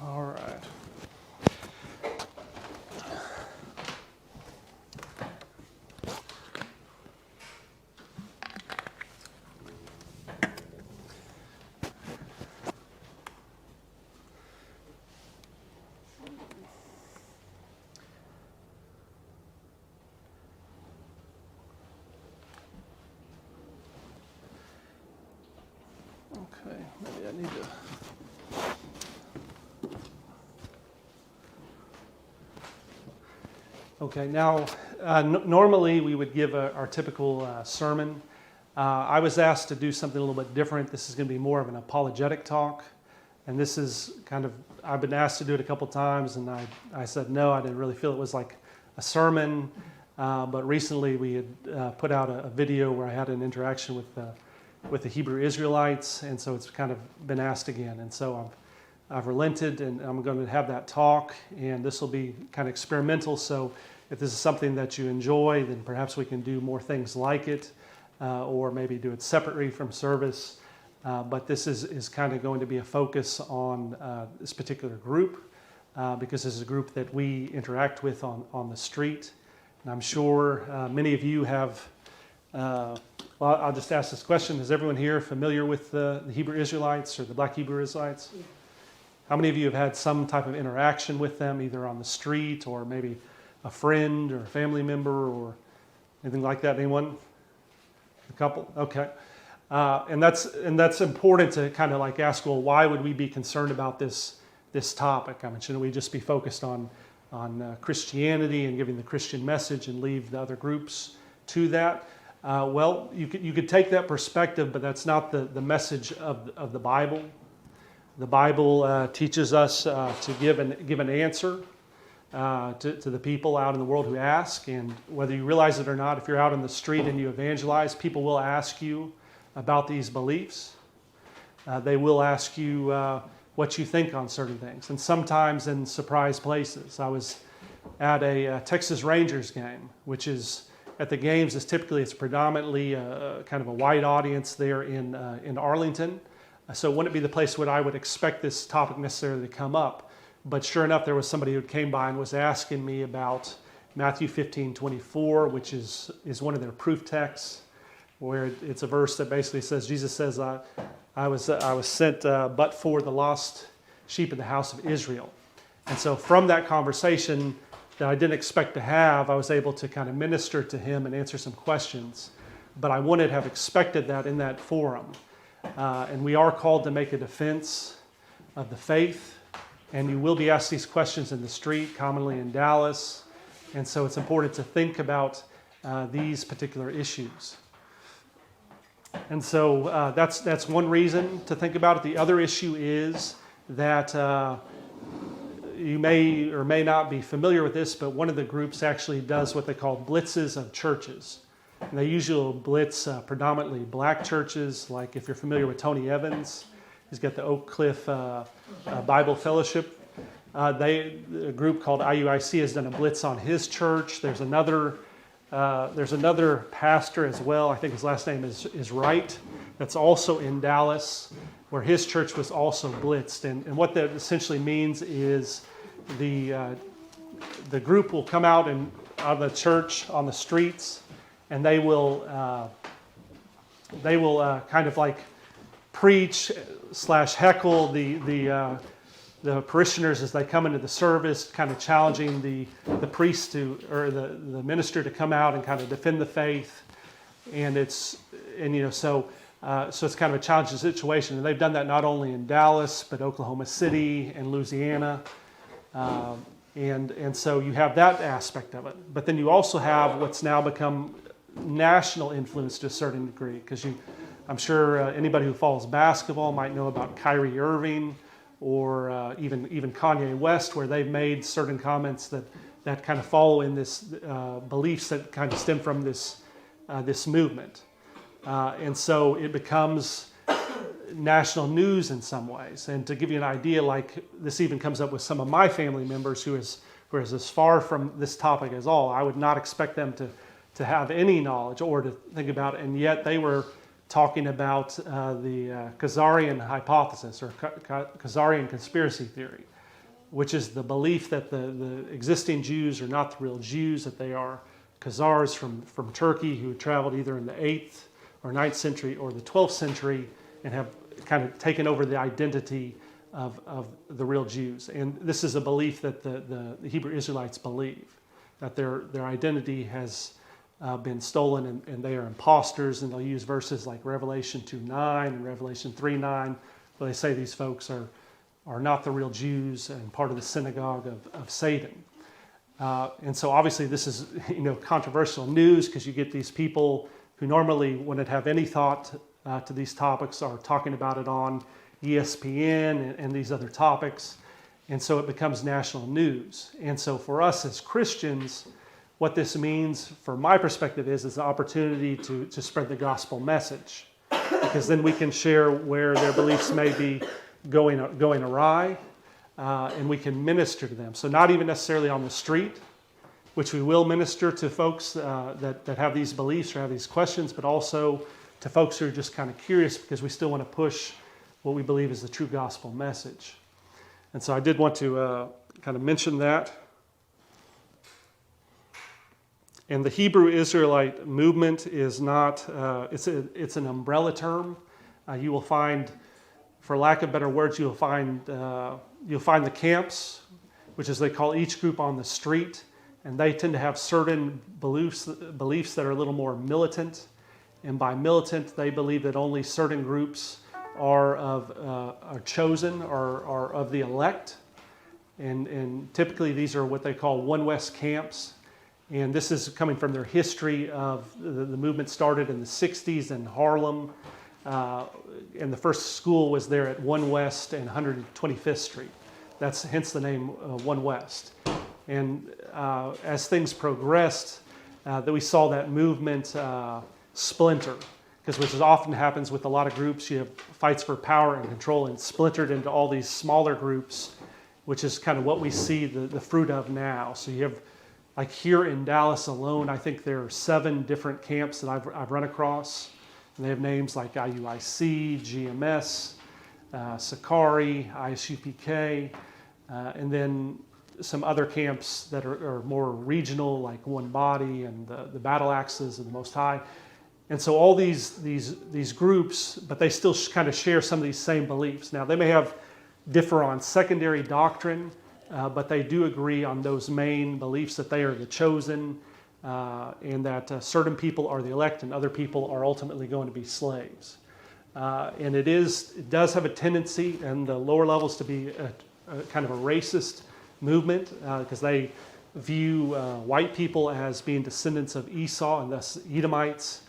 All right. Okay, maybe I need to. Okay, now normally we would give our typical sermon. I was asked to do something a little bit different. This is going to be more of an apologetic talk. And this is kind of, I've been asked to do it a couple times, and I said no, I didn't really feel it was like a sermon. But recently we had put out a video where I had an interaction with the Hebrew Israelites, and so it's kind of been asked again. And so I've relented, and I'm going to have that talk, and this will be kind of experimental. So if this is something that you enjoy, then perhaps we can do more things like it, or maybe do it separately from service. But this is kind of going to be a focus on this particular group, because this is a group that we interact with on the street. And I'm sure many of you have, well, I'll just ask this question. Is everyone here familiar with the Hebrew Israelites or the Black Hebrew Israelites? Yeah. How many of you have had some type of interaction with them, either on the street or maybe a friend or a family member or anything like that? Anyone? A couple? Okay. And that's important to kind of like ask, well, why would we be concerned about this topic? I mean, shouldn't we just be focused on Christianity and giving the Christian message and leave the other groups to that? Well, you could take that perspective, but that's not the message of the Bible. The Bible teaches us to give an answer to the people out in the world who ask, and whether you realize it or not, if you're out in the street and you evangelize, people will ask you about these beliefs. They will ask you what you think on certain things, and sometimes in surprise places. I was at a Texas Rangers game, which is at the games is typically it's predominantly kind of a white audience there in Arlington. So it wouldn't be the place where I would expect this topic necessarily to come up. But sure enough, there was somebody who came by and was asking me about Matthew 15:24, which is one of their proof texts, where it's a verse that basically says, Jesus says, I was sent but for the lost sheep of the house of Israel. And so from that conversation that I didn't expect to have, I was able to kind of minister to him and answer some questions. But I wouldn't have expected that in that forum. And we are called to make a defense of the faith. And you will be asked these questions in the street, commonly in Dallas. And so it's important to think about these particular issues. And so that's one reason to think about it. The other issue is that you may or may not be familiar with this, but one of the groups actually does what they call blitzes of churches. And they usually blitz predominantly black churches, like if you're familiar with Tony Evans, he's got the Oak Cliff Bible Fellowship. A group called IUIC has done a blitz on his church. There's another pastor as well, I think his last name is Wright, that's also in Dallas, where his church was also blitzed. And what that essentially means is the group will come out of the church on the streets, and they will kind of like preach / heckle the parishioners as they come into the service, kind of challenging the priest or the minister to come out and kind of defend the faith. So it's kind of a challenging situation. And they've done that not only in Dallas, but Oklahoma City and Louisiana. And so you have that aspect of it. But then you also have what's now become national influence to a certain degree, because I'm sure anybody who follows basketball might know about Kyrie Irving or even Kanye West, where they've made certain comments that kind of follow in this beliefs that kind of stem from this movement. And so it becomes national news in some ways. And to give you an idea, like this even comes up with some of my family members who is as far from this topic as all. I would not expect them to have any knowledge or to think about it, and yet they were talking about the Khazarian hypothesis or Khazarian conspiracy theory, which is the belief that the existing Jews are not the real Jews, that they are Khazars from Turkey who traveled either in the 8th or 9th century or the 12th century and have kind of taken over the identity of the real Jews. And this is a belief that the Hebrew Israelites believe, that their identity has been stolen and they are imposters, and they'll use verses like Revelation 2:9 and Revelation 3:9, where they say these folks are not the real Jews and part of the synagogue of Satan. And so obviously this is controversial news, because you get these people who normally wouldn't have any thought to these topics are talking about it on ESPN and these other topics. And so it becomes national news. And so for us as Christians, what this means, from my perspective, is an opportunity to spread the gospel message, because then we can share where their beliefs may be going awry, and we can minister to them. So not even necessarily on the street, which we will minister to folks that have these beliefs or have these questions, but also to folks who are just kind of curious, because we still want to push what we believe is the true gospel message. And so I did want to kind of mention that. And the Hebrew Israelite movement is not, it's an umbrella term. You will find, for lack of better words, you'll find the camps, which is they call each group on the street, and they tend to have certain beliefs that are a little more militant And by militant, they believe that only certain groups are chosen or are of the elect. And typically these are what they call One West camps. And this is coming from their history of the movement started in the 60s in Harlem. And the first school was there at One West and 125th Street. That's hence the name One West. And as things progressed, that we saw that movement splinter, because which is often happens with a lot of groups. You have fights for power and control and splintered into all these smaller groups, which is kind of what we see the fruit of now. So you have, like here in Dallas alone, I think there are 7 different camps that I've run across. And they have names like IUIC, GMS, Sakari, ISUPK, and then some other camps that are more regional, like One Body and the Battle Axes of the Most High. And so all these groups, but they still kind of share some of these same beliefs. Now they may differ on secondary doctrine, but they do agree on those main beliefs that they are the chosen, and that certain people are the elect and other people are ultimately going to be slaves. And it does have a tendency in the lower levels to be a kind of a racist movement, because they view white people as being descendants of Esau and thus Edomites.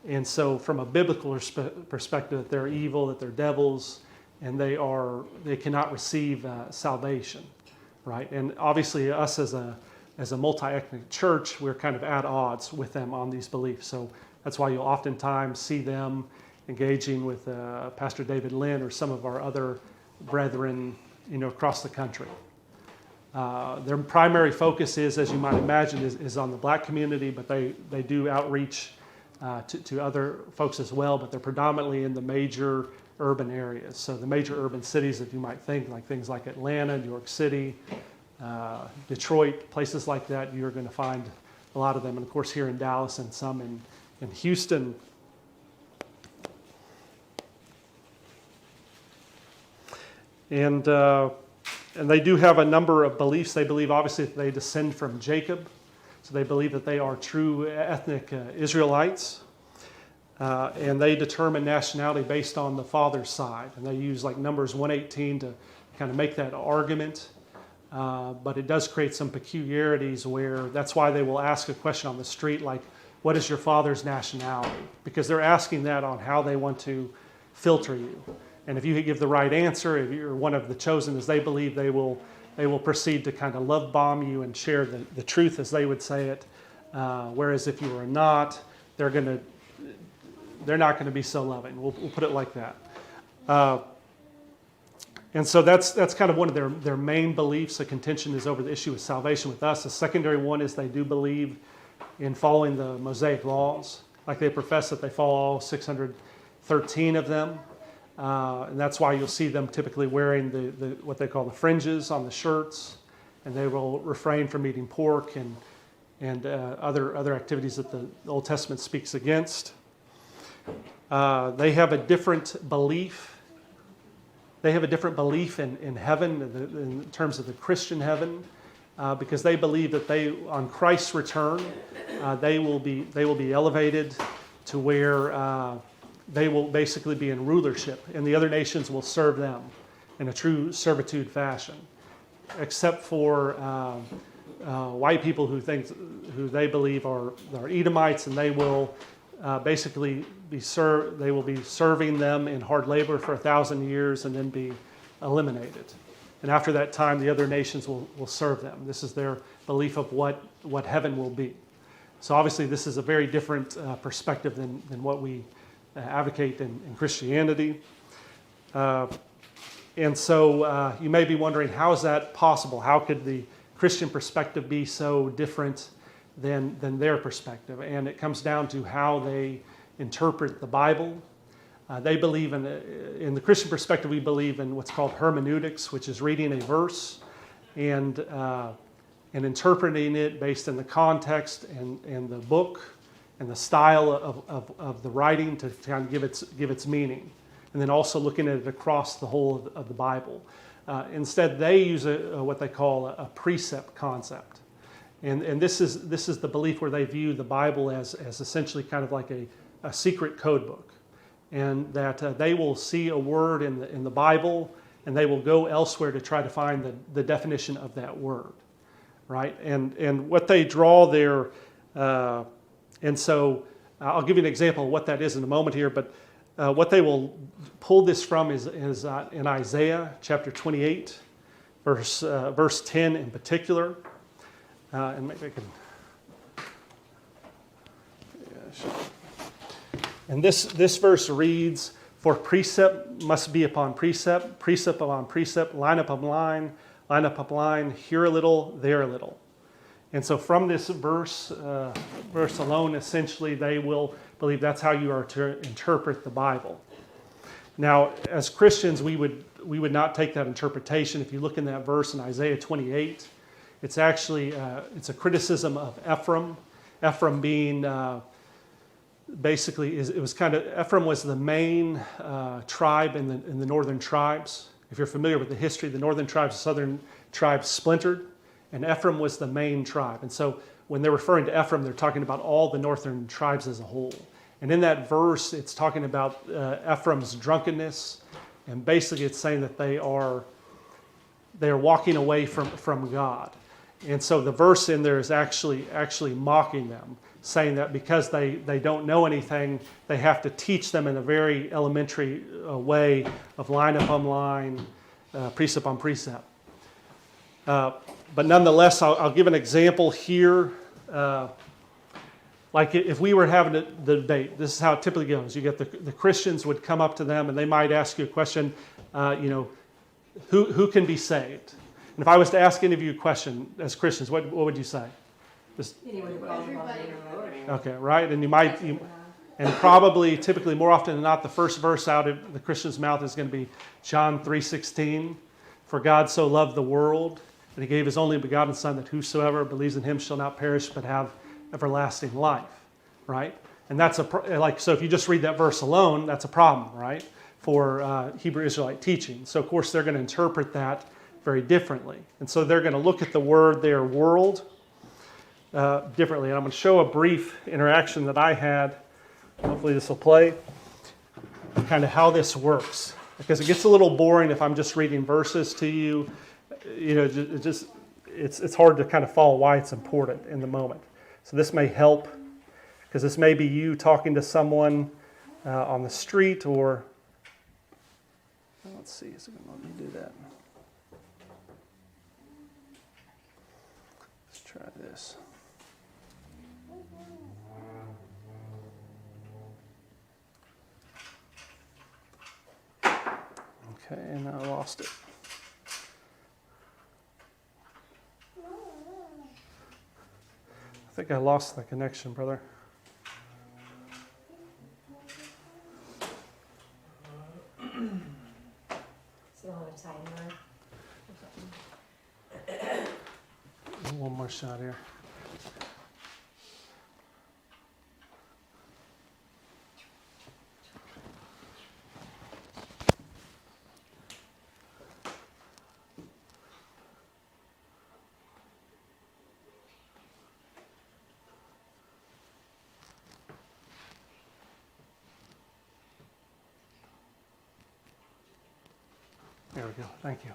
And so from a biblical perspective, that they're evil, that they're devils, and they cannot receive salvation, right? And obviously us as a multi-ethnic church, we're kind of at odds with them on these beliefs. So that's why you'll oftentimes see them engaging with Pastor David Lynn or some of our other brethren, across the country. Their primary focus is, as you might imagine, is on the black community, but they do outreach to other folks as well, but they're predominantly in the major urban areas. So the major urban cities that you might think, like things like Atlanta, New York City, Detroit, places like that, you're going to find a lot of them. And of course here in Dallas and some in Houston. And they do have a number of beliefs. They believe, obviously, that they descend from Jacob. So they believe that they are true ethnic Israelites. And they determine nationality based on the father's side. And they use like Numbers 118 to kind of make that argument. But it does create some peculiarities where that's why they will ask a question on the street like, what is your father's nationality? Because they're asking that on how they want to filter you. And if you give the right answer, if you're one of the chosen, as they believe, they will proceed to kind of love bomb you and share the truth as they would say it. Whereas if you are not, they're not going to be so loving. We'll put it like that. And so that's kind of one of their main beliefs. The contention is over the issue of salvation with us. The secondary one is they do believe in following the Mosaic laws. Like they profess that they follow all 613 of them. And that's why you'll see them typically wearing the what they call the fringes on the shirts, and they will refrain from eating pork and other activities that the Old Testament speaks against. They have a different belief. They have a different belief in heaven, in terms of the Christian heaven, because they believe that on Christ's return, they will be elevated to where they will basically be in rulership, and the other nations will serve them in a true servitude fashion, except for white people who they believe are Edomites, and they will basically they will be serving them in hard labor for 1,000 years and then be eliminated. And after that time, the other nations will serve them. This is their belief of what heaven will be. So obviously, this is a very different perspective than what we advocate in Christianity. And so you may be wondering, how is that possible? How could the Christian perspective be so different than their perspective? And it comes down to how they interpret the Bible. They believe in the Christian perspective, we believe in what's called hermeneutics, which is reading a verse and interpreting it based on the context and the book and the style of the writing to kind of give its meaning, and then also looking at it across the whole of the Bible. Instead, they use what they call a precept concept, and this is the belief where they view the Bible as essentially kind of like a a secret code book, and that they will see a word in the Bible, and they will go elsewhere to try to find the definition of that word, right? And what they draw there, and so I'll give you an example of what that is in a moment here, but what they will pull this from is in Isaiah chapter 28, verse 10 in particular. And maybe I can... Yeah, sure. And this verse reads, "For precept must be upon precept, precept upon precept, line upon line upon line, here a little, there a little." And so from this verse alone, essentially, they will believe that's how you are to interpret the Bible. Now, as Christians, we would not take that interpretation. If you look in that verse in Isaiah 28, it's actually it's a criticism of Ephraim. Ephraim being basically Ephraim was the main tribe in the northern tribes. If you're familiar with the history, the northern tribes, the southern tribes splintered, and Ephraim was the main tribe. And so when they're referring to Ephraim, they're talking about all the northern tribes as a whole. And in that verse, it's talking about Ephraim's drunkenness, and basically it's saying that they are walking away from God. And so the verse in there is actually mocking them, saying that because they don't know anything, they have to teach them in a very elementary way of line upon line, precept on precept. But nonetheless, I'll give an example here. Like if we were having the debate, this is how it typically goes. You get the Christians would come up to them and they might ask you a question, who can be saved? And if I was to ask any of you a question as Christians, what would you say? Anyone who calls upon the name of the Lord. Okay, right? And and probably, typically, more often than not, the first verse out of the Christian's mouth is going to be John 3:16. "For God so loved the world that he gave his only begotten Son, that whosoever believes in him shall not perish but have everlasting life," right? And that's so if you just read that verse alone, that's a problem, right? For Hebrew Israelite teaching. So of course they're going to interpret that very differently. And so they're going to look at the word there, world, differently. And I'm going to show a brief interaction that I had. Hopefully this will play. Kind of how this works. Because it gets a little boring if I'm just reading verses to you. It's hard to kind of follow why it's important in the moment. So this may help, because this may be you talking to someone on the street, or let's see, is it going to let me do that? Let's try this. Okay, and I lost it. I think I lost the connection, brother. So on a timer. One more shot here. There we go. Thank you.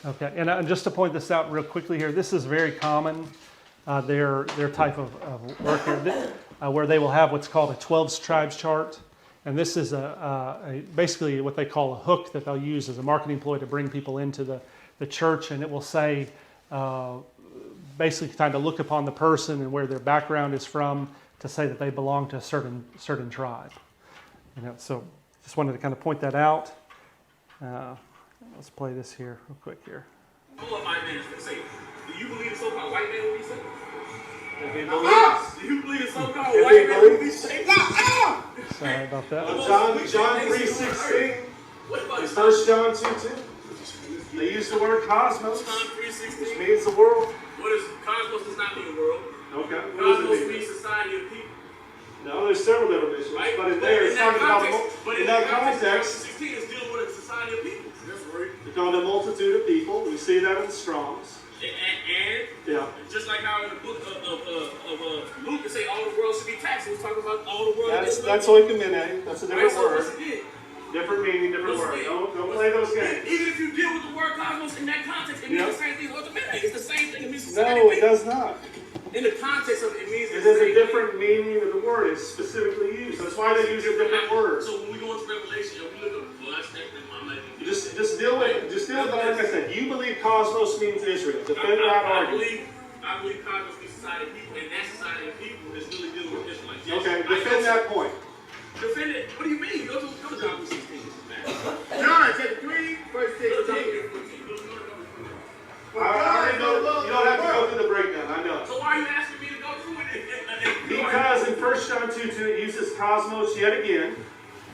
Okay, and just to point this out real quickly here, this is very common, their type of work here, where they will have what's called a 12 tribes chart. And this is basically what they call a hook that they'll use as a marketing ploy to bring people into the church. And it will say, basically kind of look upon the person and where their background is from to say that they belong to a certain tribe. So just wanted to kind of point that out. Let's play this here real quick here. Pull up my man and say, "Do you believe the so-called white man will be saved? Do you believe the so-called white man will be saved?" Sorry about that. John 3:16. It's 1 John 2:2. They use the word cosmos, which means the world. What is cosmos? Does not mean world. Okay. What Cosmos does it mean? means society of people. No, there's several definitions, Right? but in there it's talking about in that context, context. 16 is dealing with a society of people. That's right. It's called a multitude of people. We see that in the Strong's. And Yeah. just like how in the book of Luke, it say all the world should be taxed. It was talking about all the world. That's oikumene. That's a different So word. once again, Different meaning, different word. Don't play those games. even if you deal with the word cosmos in that context, it means the same thing as oikumene. It's the same thing. It means society. No, it does not. In the context of it, it means It the has a same different meaning of the word. It's specifically used. That's why they use a different word. So when we go into Revelation, we look at well, that's my Just deal with the argument I said. You believe cosmos means Israel. Defend that argument. I believe cosmos means society of people, and that society of people is really dealing with Israelites. Yes, Okay, defend that point. Defend it. What do you mean? Go to John 16. John chapter 3, verse 16. I know, you don't have to go through the breakdown. I know. So why are you asking me to go through it? Because in 1 John 2:2 it uses cosmos yet again.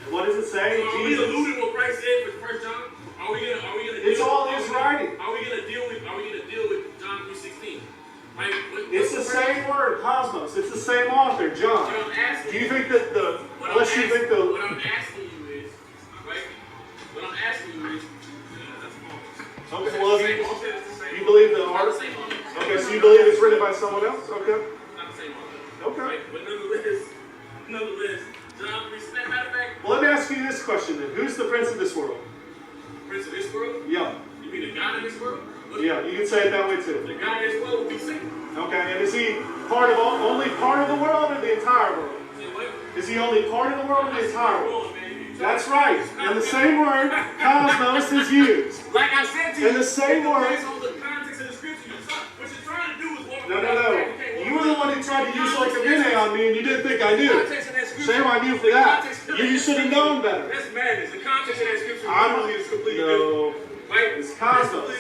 And what does it say? So are we alluding what Christ said for 1 John? Are we gonna It's all his writing. Are we gonna deal with John 3:16? Like, It's the same word, cosmos. It's the same author, John. What I'm asking Do you think that what I'm asking you is, right? What I'm asking you is, that's false. Okay, well, you believe the art? Okay, so you believe it's written by someone else? Okay. Not the same author. Okay. Right? But nonetheless, John 3:16. Matter of fact, Well, let me ask you this question then. Who's the prince of this world? Prince of this world? Yeah. You mean the God of this world? Yeah, you can say it that way too. The God of this world would be Satan. Okay, and is he only part of the world or the entire world? Is he only part of the world or the entire world? That's right. And the same word, cosmos, is used. Like I said to you, and the same word. based on the context of the scripture, what you're trying to do is walk No. You were the one who tried to use oikumene on me and you didn't think I knew. Shame on you for that. You should have known better. That's madness. The context of that scripture is completely different. Right? It's cosmos.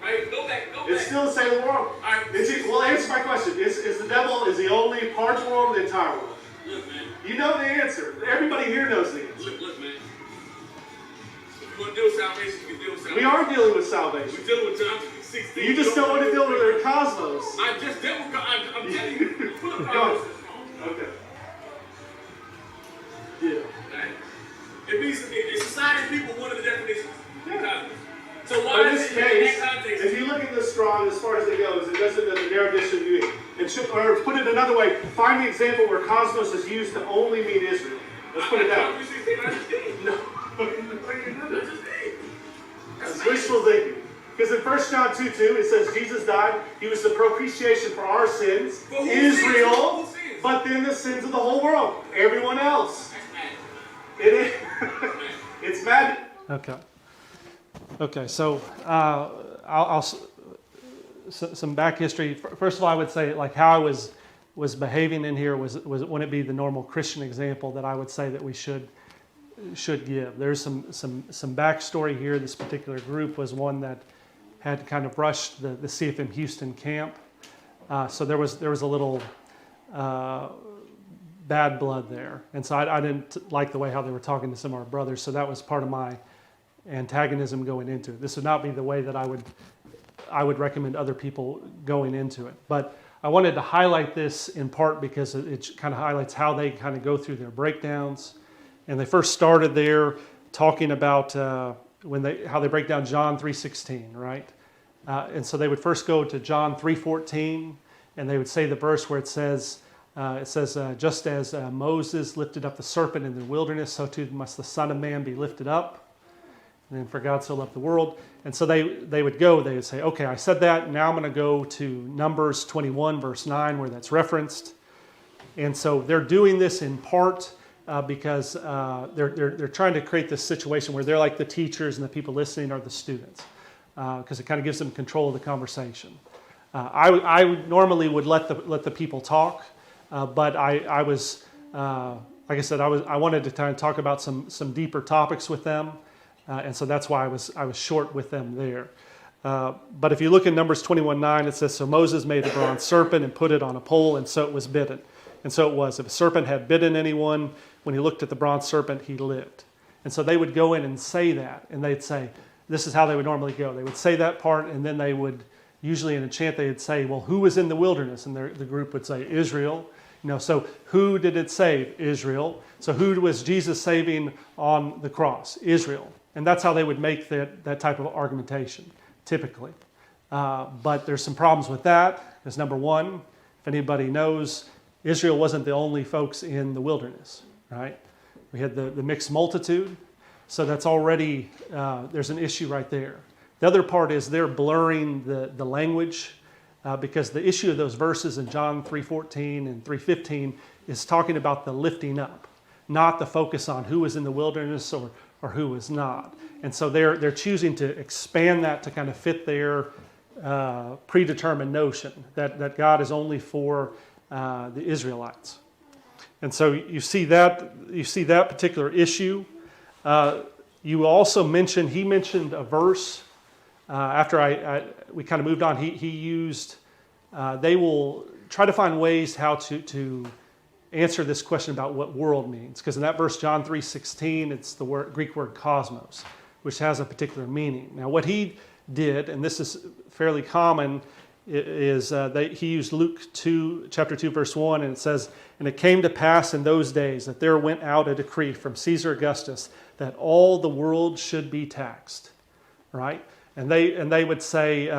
Right? Go back. It's still the same world. Well, answer my question. Is the devil, is he only part of the world or the entire world? Look, man. You know the answer. Everybody here knows the answer. Look, man. If you want to deal with salvation, you can deal with salvation. We are dealing with salvation. We're dealing with John 16. You just don't want to deal with their cosmos. I just dealt with I'm telling you. Put up Go. cosmos. Okay. Yeah. It means in society, people, one of the definitions. Yeah. So But why in is this it in case, that context? if you look at this strong, as far as it goes, it doesn't the narrative should be. Or put it another way, find the example where cosmos is used to only mean Israel. Let's put it that way. No. That's wishful thinking. Because in 1 John 2:2 it says Jesus died. He was the propitiation for our sins. Israel, but then the sins of the whole world. Everyone else. It is. It's mad. Okay. So some back history. First of all, I would say like how I was behaving in here wouldn't it be the normal Christian example that I would say that we should give. There's some backstory here. This particular group was one that had kind of rushed the CFM Houston camp, so there was a little bad blood there, and so I didn't like the way how they were talking to some of our brothers. So that was part of my antagonism going into it. This would not be the way that I would recommend other people going into it. But I wanted to highlight this in part because it kind of highlights how they kind of go through their breakdowns. And they first started there talking about how they break down John 3:16, right? And so they would first go to John 3:14, and they would say the verse where it says, just as Moses lifted up the serpent in the wilderness, so too must the Son of Man be lifted up. And then for God so loved the world. And so they would say, okay, I said that, now I'm going to go to Numbers 21, verse 9, where that's referenced. And so they're doing this in part because they're trying to create this situation where they're like the teachers and the people listening are the students, because it kind of gives them control of the conversation. I normally would let the people talk, but I was like I said, I wanted to kind of talk about some deeper topics with them, and so that's why I was short with them there. But if you look in Numbers 21:9, it says, so Moses made a bronze serpent and put it on a pole, and so it was bitten. And so it was. If a serpent had bitten anyone, when he looked at the bronze serpent, he lived. And so they would go in and say that, and they'd say, this is how they would normally go. They would say that part, and then they would, usually in a chant, they would say, well, who was in the wilderness? And the group would say, Israel. So who did it save? Israel. So who was Jesus saving on the cross? Israel. And that's how they would make that type of argumentation, typically. But there's some problems with that, because number one, if anybody knows, Israel wasn't the only folks in the wilderness, right? We had the mixed multitude, so that's already, there's an issue right there. The other part is they're blurring the language, because the issue of those verses in John 3:14 and 3:15 is talking about the lifting up, not the focus on who was in the wilderness or who was not. And so they're choosing to expand that to kind of fit their predetermined notion that God is only for the Israelites. And so you see that particular issue. You also mentioned, he mentioned a verse after we kind of moved on. He used, they will try to find ways how to answer this question about what world means. Because in that verse, John 3:16, it's the Greek word cosmos, which has a particular meaning. Now what he did, and this is fairly common, is he used Luke 2, chapter 2, verse 1, and it says, "And it came to pass in those days that there went out a decree from Caesar Augustus that all the world should be taxed." Right? And they would say,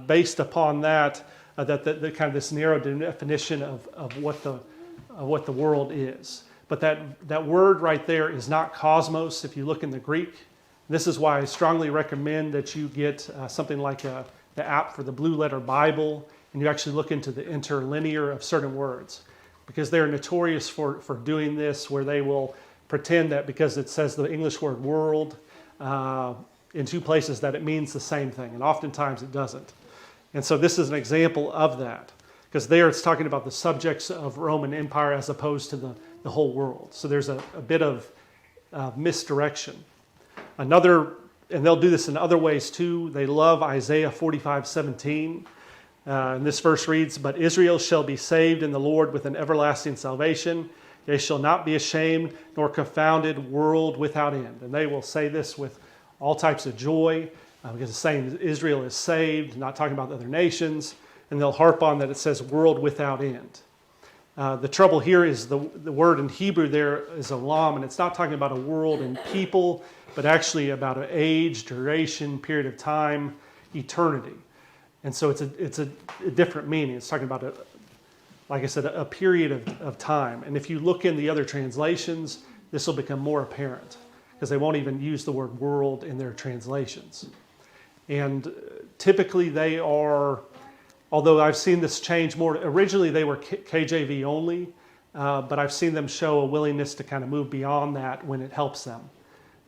based upon that, that the kind of this narrow definition of what the world is. But that word right there is not cosmos if you look in the Greek. This is why I strongly recommend that you get something like the app for the Blue Letter Bible, and you actually look into the interlinear of certain words, because they're notorious for doing this, where they will pretend that because it says the English word world in two places that it means the same thing, and oftentimes it doesn't. And so this is an example of that, because there it's talking about the subjects of Roman Empire as opposed to the whole world. So there's a bit of misdirection. And they'll do this in other ways too. They love Isaiah 45:17. And this verse reads, "But Israel shall be saved in the Lord with an everlasting salvation. They shall not be ashamed nor confounded, world without end." And they will say this with all types of joy, because it's saying that Israel is saved, not talking about the other nations. And they'll harp on that it says world without end. The trouble here is the word in Hebrew there is olam, and it's not talking about a world and people, but actually about an age, duration, period of time, eternity. And so it's a different meaning. It's talking about, like I said, a period of time. And if you look in the other translations, this will become more apparent, because they won't even use the word world in their translations. And typically they are, although I've seen this change more, originally they were KJV only, but I've seen them show a willingness to kind of move beyond that when it helps them.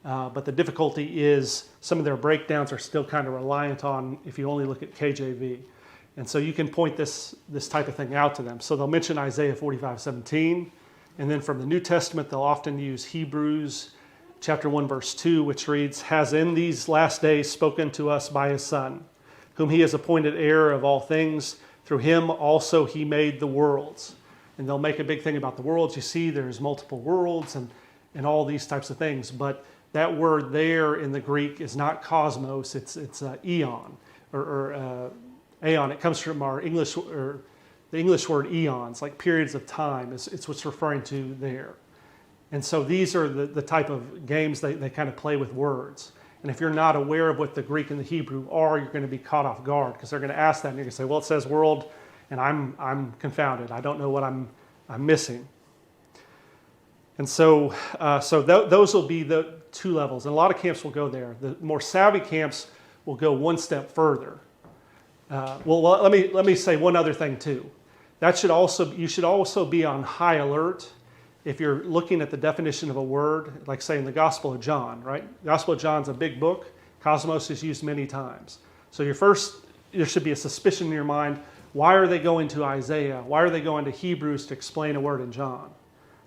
But the difficulty is some of their breakdowns are still kind of reliant on if you only look at KJV. And so you can point this type of thing out to them. So they'll mention Isaiah 45:17, and then from the New Testament they'll often use Hebrews chapter 1 verse 2, which reads, "Has in these last days spoken to us by his Son, whom he has appointed heir of all things. Through him also he made the worlds." And they'll make a big thing about the worlds. You see there's multiple worlds and all these types of things. But that word there in the Greek is not cosmos, it's eon, or aeon. It comes from our English, or the English word eons, like periods of time. It's what's referring to there. And so these are the type of games they kind of play with words. And if you're not aware of what the Greek and the Hebrew are, you're going to be caught off guard, because they're going to ask that, and you're going to say, "Well, it says world, and I'm confounded. I don't know what I'm missing." And so those will be the two levels, and a lot of camps will go there. The more savvy camps will go one step further. Let me say one other thing too. You should also be on high alert if you're looking at the definition of a word, like say in the Gospel of John, right? The Gospel of John's a big book. Cosmos is used many times. So there should be a suspicion in your mind. Why are they going to Isaiah? Why are they going to Hebrews to explain a word in John?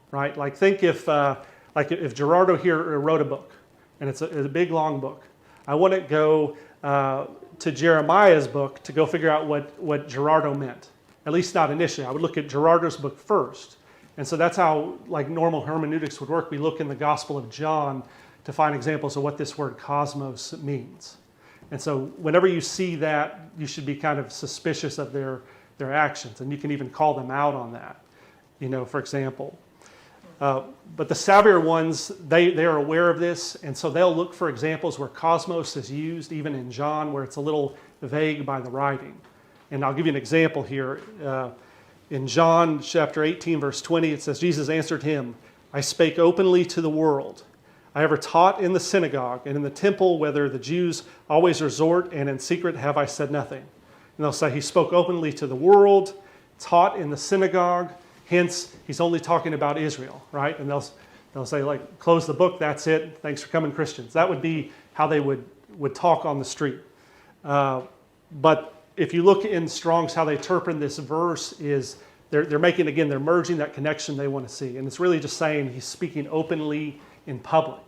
Right? Like think if Gerardo here wrote a book, and it's a big long book. I wouldn't go to Jeremiah's book to go figure out what Gerardo meant. At least not initially. I would look at Gerardo's book first. And so that's how like normal hermeneutics would work. We look in the Gospel of John to find examples of what this word cosmos means. And so whenever you see that, you should be kind of suspicious of their actions, and you can even call them out on that, for example. But the savvier ones, they are aware of this, and so they'll look for examples where cosmos is used, even in John, where it's a little vague by the writing. And I'll give you an example here. In John chapter 18, verse 20, it says, Jesus answered him, I spake openly to the world. I ever taught in the synagogue and in the temple, whether the Jews always resort, and in secret have I said nothing. And they'll say he spoke openly to the world, taught in the synagogue, hence he's only talking about Israel, right? And they'll say, like, close the book, that's it, thanks for coming, Christians. That would be how they would talk on the street. But if you look in Strong's, how they interpret this verse is they're making, again, they're merging that connection they want to see. And it's really just saying he's speaking openly in public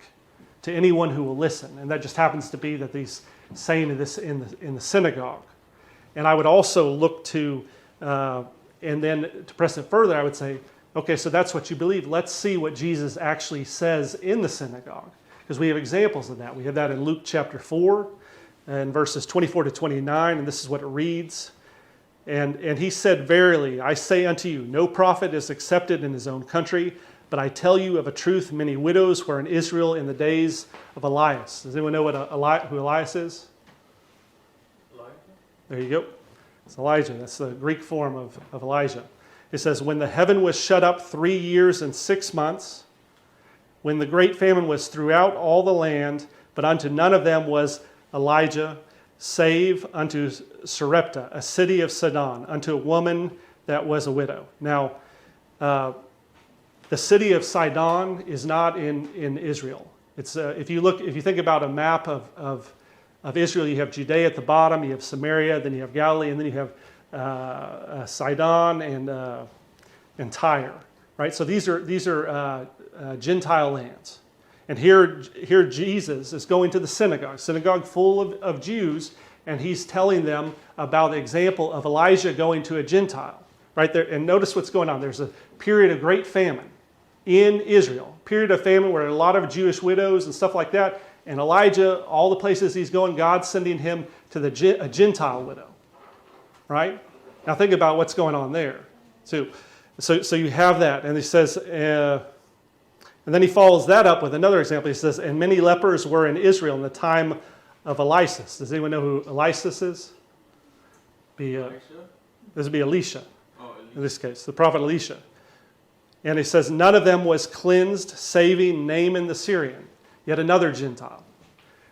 to anyone who will listen. And that just happens to be that he's saying this in the synagogue. And I would also look to, and then to press it further, I would say, okay, so that's what you believe. Let's see what Jesus actually says in the synagogue. Because we have examples of that. We have that in Luke chapter 4 and verses 24 to 29, and this is what it reads. And he said, verily, I say unto you, no prophet is accepted in his own country, but I tell you of a truth, many widows were in Israel in the days of Elias. Does anyone know who Elias is? Elijah? There you go. It's Elijah. That's the Greek form of Elijah. It says, when the heaven was shut up 3 years and 6 months, when the great famine was throughout all the land, but unto none of them was Elijah, save unto Sarepta, a city of Sidon, unto a woman that was a widow. Now, the city of Sidon is not in Israel. It's if you think about a map of Israel, you have Judea at the bottom, you have Samaria, then you have Galilee, and then you have Sidon and Tyre, right? So these are Gentile lands. And here Jesus is going to the synagogue full of Jews, and he's telling them about the example of Elijah going to a Gentile, right there. And notice what's going on. There's a period of great famine in Israel, period of famine where a lot of Jewish widows and stuff like that. And Elijah, all the places he's going, God's sending him to a Gentile widow, right? Now think about what's going on there. So you have that, and he says, and then he follows that up with another example. He says, and many lepers were in Israel in the time of Elias. Does anyone know who Elias is? This would be Elisha, in this case, the prophet Elisha. And he says, none of them was cleansed, saving Naaman the Syrian, yet another Gentile,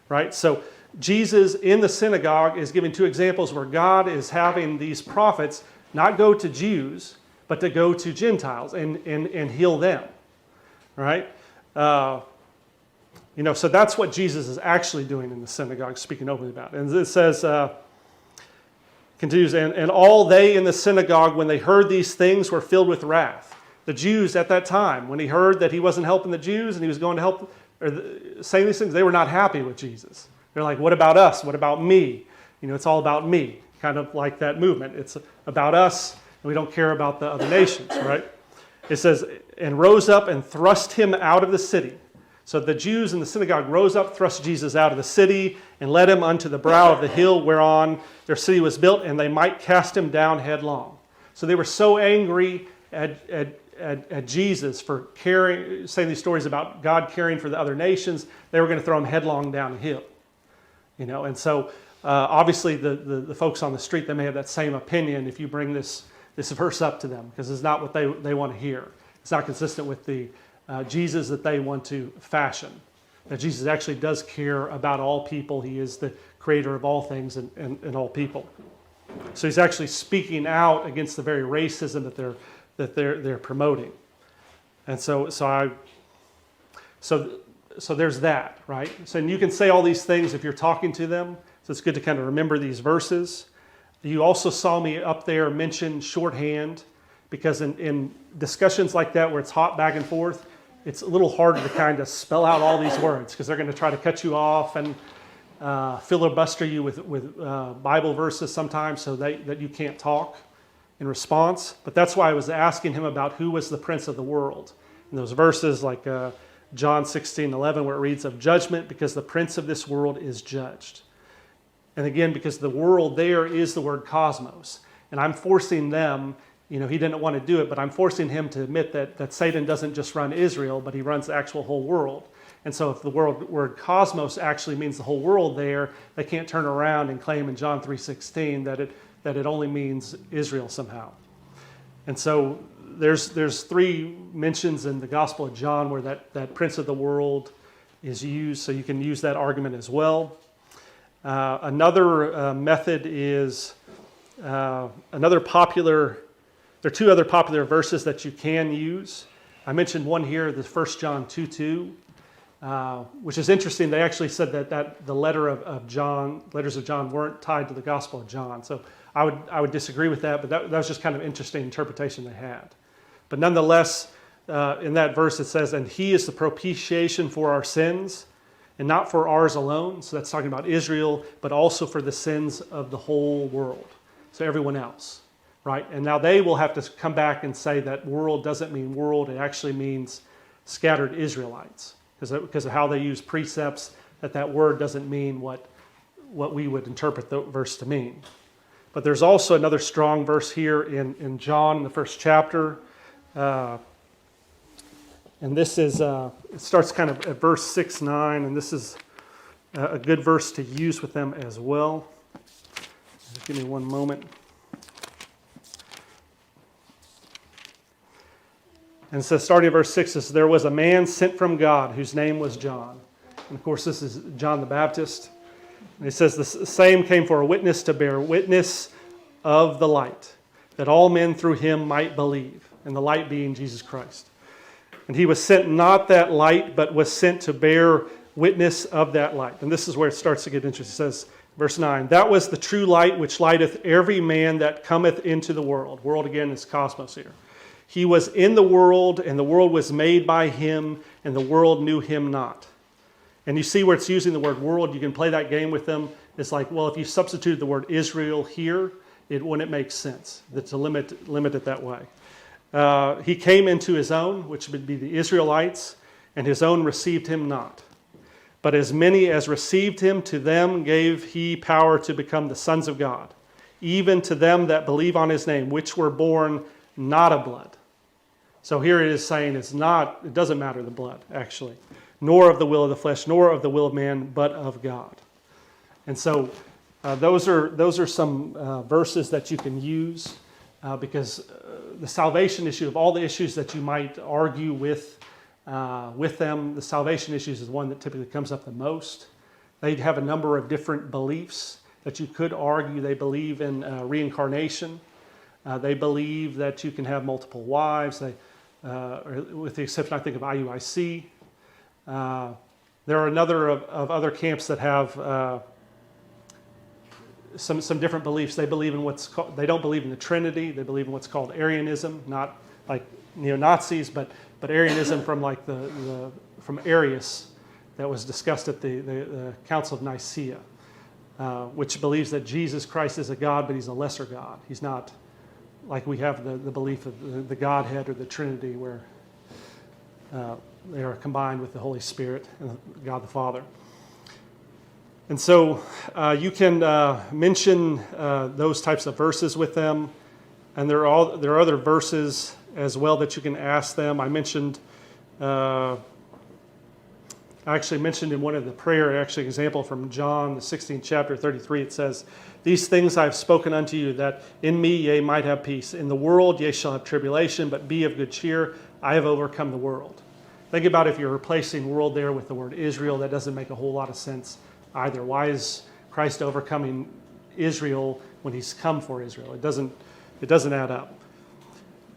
right? So Jesus in the synagogue is giving two examples where God is having these prophets not go to Jews, but to go to Gentiles and heal them. Right? So that's what Jesus is actually doing in the synagogue, speaking openly about. And it says, continues, and all they in the synagogue, when they heard these things, were filled with wrath. The Jews at that time, when he heard that he wasn't helping the Jews and he was going to help, saying these things, they were not happy with Jesus. They're like, what about us? What about me? It's all about me. Kind of like that movement. It's about us, and we don't care about the other nations, right? It says, and rose up and thrust him out of the city. So the Jews in the synagogue rose up, thrust Jesus out of the city, and led him unto the brow of the hill whereon their city was built, and they might cast him down headlong. So they were so angry at Jesus for saying these stories about God caring for the other nations, they were going to throw him headlong down a hill. And so obviously the folks on the street, they may have that same opinion if you bring this verse up to them, because it's not what they want to hear. It's not consistent with the Jesus that they want to fashion. That Jesus actually does care about all people. He is the creator of all things and all people. So he's actually speaking out against the very racism that they're promoting. And so there's that, right? So you can say all these things if you're talking to them. So it's good to kind of remember these verses. You also saw me up there mention shorthand, because in discussions like that where it's hot back and forth, it's a little harder to kind of spell out all these words, because they're going to try to cut you off and filibuster you with Bible verses sometimes so that you can't talk in response. But that's why I was asking him about who was the prince of the world. And those verses like John 16:11, where it reads, of judgment, because the prince of this world is judged. And again, because the world there is the word cosmos. And I'm forcing them, he didn't want to do it, but I'm forcing him to admit that Satan doesn't just run Israel, but he runs the actual whole world. And so if the word cosmos actually means the whole world there, they can't turn around and claim in John 3:16 that it only means Israel somehow. And so there's 3 mentions in the Gospel of John where that prince of the world is used, so you can use that argument as well. Another method is there are 2 other popular verses that you can use. I mentioned one here, the 1 John 2:2, which is interesting. They actually said that the letters of John weren't tied to the Gospel of John. So I would disagree with that, but that was just kind of interesting interpretation they had. But nonetheless, in that verse it says, "And he is the propitiation for our sins, and not for ours alone." So that's talking about Israel, but also for the sins of the whole world. So everyone else, right? And now they will have to come back and say that world doesn't mean world, it actually means scattered Israelites, because of how they use precepts, that word doesn't mean what we would interpret the verse to mean. But there's also another strong verse here in John, in the 1st chapter. And this is, it starts kind of at verse 6-9, and this is a good verse to use with them as well. Just give me one moment. And it says, starting at verse 6, it says, "There was a man sent from God whose name was John." And of course, this is John the Baptist. And it says, "The same came for a witness to bear witness of the light, that all men through him might believe." And the light being Jesus Christ. "And he was sent not that light, but was sent to bear witness of that light." And this is where it starts to get interesting. It says, verse 9, "That was the true light which lighteth every man that cometh into the world." World again is cosmos here. "He was in the world, and the world was made by him, and the world knew him not." And you see where it's using the word world. You can play that game with them. It's like, well, if you substitute the word Israel here, it wouldn't make sense. To limit it that way. "He came into his own," which would be the Israelites, "and his own received him not. But as many as received him, to them gave he power to become the sons of God, even to them that believe on his name, which were born not of blood." So here it is saying it doesn't matter the blood, actually, "nor of the will of the flesh, nor of the will of man, but of God." And so those are some verses that you can use because the salvation issue, of all the issues that you might argue with them, the salvation issue is the one that typically comes up the most. They have a number of different beliefs that you could argue. They believe in reincarnation. They believe that you can have multiple wives. With the exception, I think, of IUIC. There are another of other camps that have some different beliefs. They believe in they don't believe in the Trinity. They believe in what's called Arianism, not like neo-Nazis, but Arianism from Arius, that was discussed at the Council of Nicaea, which believes that Jesus Christ is a God, but he's a lesser God. He's not like we have the belief of the Godhead or the Trinity, where they are combined with the Holy Spirit and God the Father. And so you can mention those types of verses with them, and there are other verses as well that you can ask them. I actually mentioned in one of the prayer, example from John, the 16th chapter, 33, it says, "These things I have spoken unto you, that in me ye might have peace. In the world ye shall have tribulation, but be of good cheer. I have overcome the world." Think about if you're replacing world there with the word Israel. That doesn't make a whole lot of sense either. Why is Christ overcoming Israel when he's come for Israel? It doesn't add up.